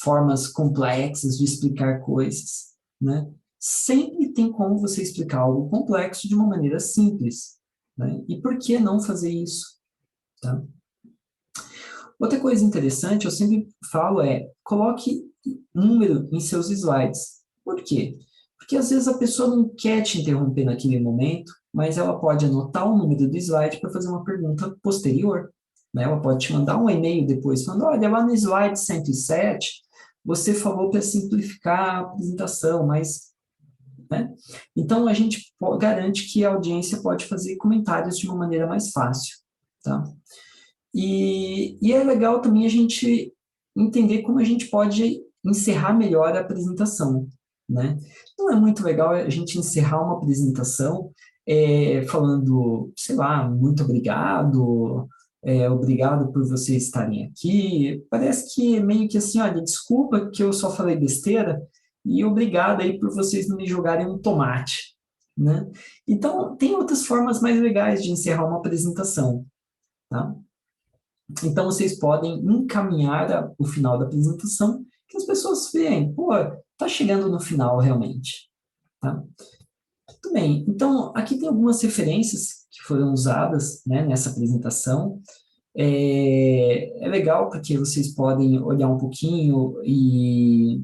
formas complexas de explicar coisas, né? Sempre tem como você explicar algo complexo de uma maneira simples, né? E por que não fazer isso, tá? Outra coisa interessante, eu sempre falo coloque número em seus slides. Por quê? Porque às vezes a pessoa não quer te interromper naquele momento, mas ela pode anotar o número do slide para fazer uma pergunta posterior, né? Ela pode te mandar um e-mail depois falando, olha, lá no slide 107, você falou para simplificar a apresentação, mas... Né? Então, a gente garante que a audiência pode fazer comentários de uma maneira mais fácil, tá? E é legal também a gente entender como a gente pode encerrar melhor a apresentação, né? Não é muito legal a gente encerrar uma apresentação falando, sei lá, muito obrigado, Obrigado por vocês estarem aqui. Parece que é meio que assim, olha, desculpa que eu só falei besteira e obrigado aí por vocês não me jogarem um tomate, né? Então, tem outras formas mais legais de encerrar uma apresentação, tá? Então, vocês podem encaminhar o final da apresentação, que as pessoas veem, pô, tá chegando no final realmente, tá? Muito bem, então aqui tem algumas referências que foram usadas, né, nessa apresentação. É legal porque vocês podem olhar um pouquinho e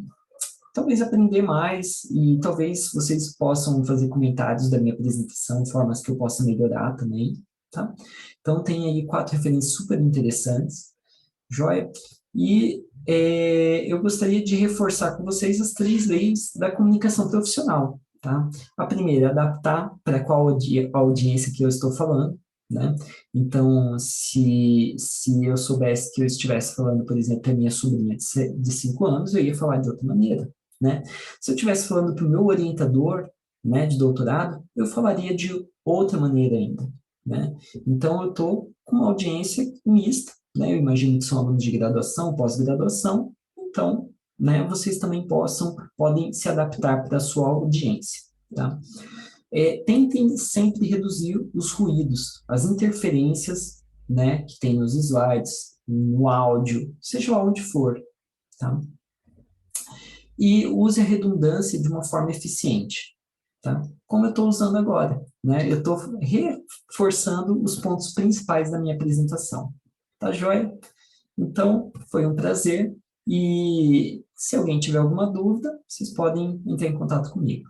talvez aprender mais e talvez vocês possam fazer comentários da minha apresentação, formas que eu possa melhorar também, tá? Então tem aí 4 referências super interessantes, joia? E eu gostaria de reforçar com vocês as 3 leis da comunicação profissional, tá? A primeira, adaptar para qual audiência que eu estou falando, né? Então, se eu soubesse que eu estivesse falando, por exemplo, para minha sobrinha de 5 anos, eu ia falar de outra maneira, né? Se eu estivesse falando para o meu orientador, né, de doutorado, eu falaria de outra maneira ainda, né? Então, eu estou com uma audiência mista, né? Eu imagino que são alunos de graduação, pós-graduação, então, né, vocês também podem se adaptar para a sua audiência, tá? Tentem sempre reduzir os ruídos, as interferências, né, que tem nos slides, no áudio, seja lá onde for, tá? E use a redundância de uma forma eficiente, tá? Como eu estou usando agora, né? Eu estou reforçando os pontos principais da minha apresentação. Tá joia? Então, foi um prazer e se alguém tiver alguma dúvida, vocês podem entrar em contato comigo.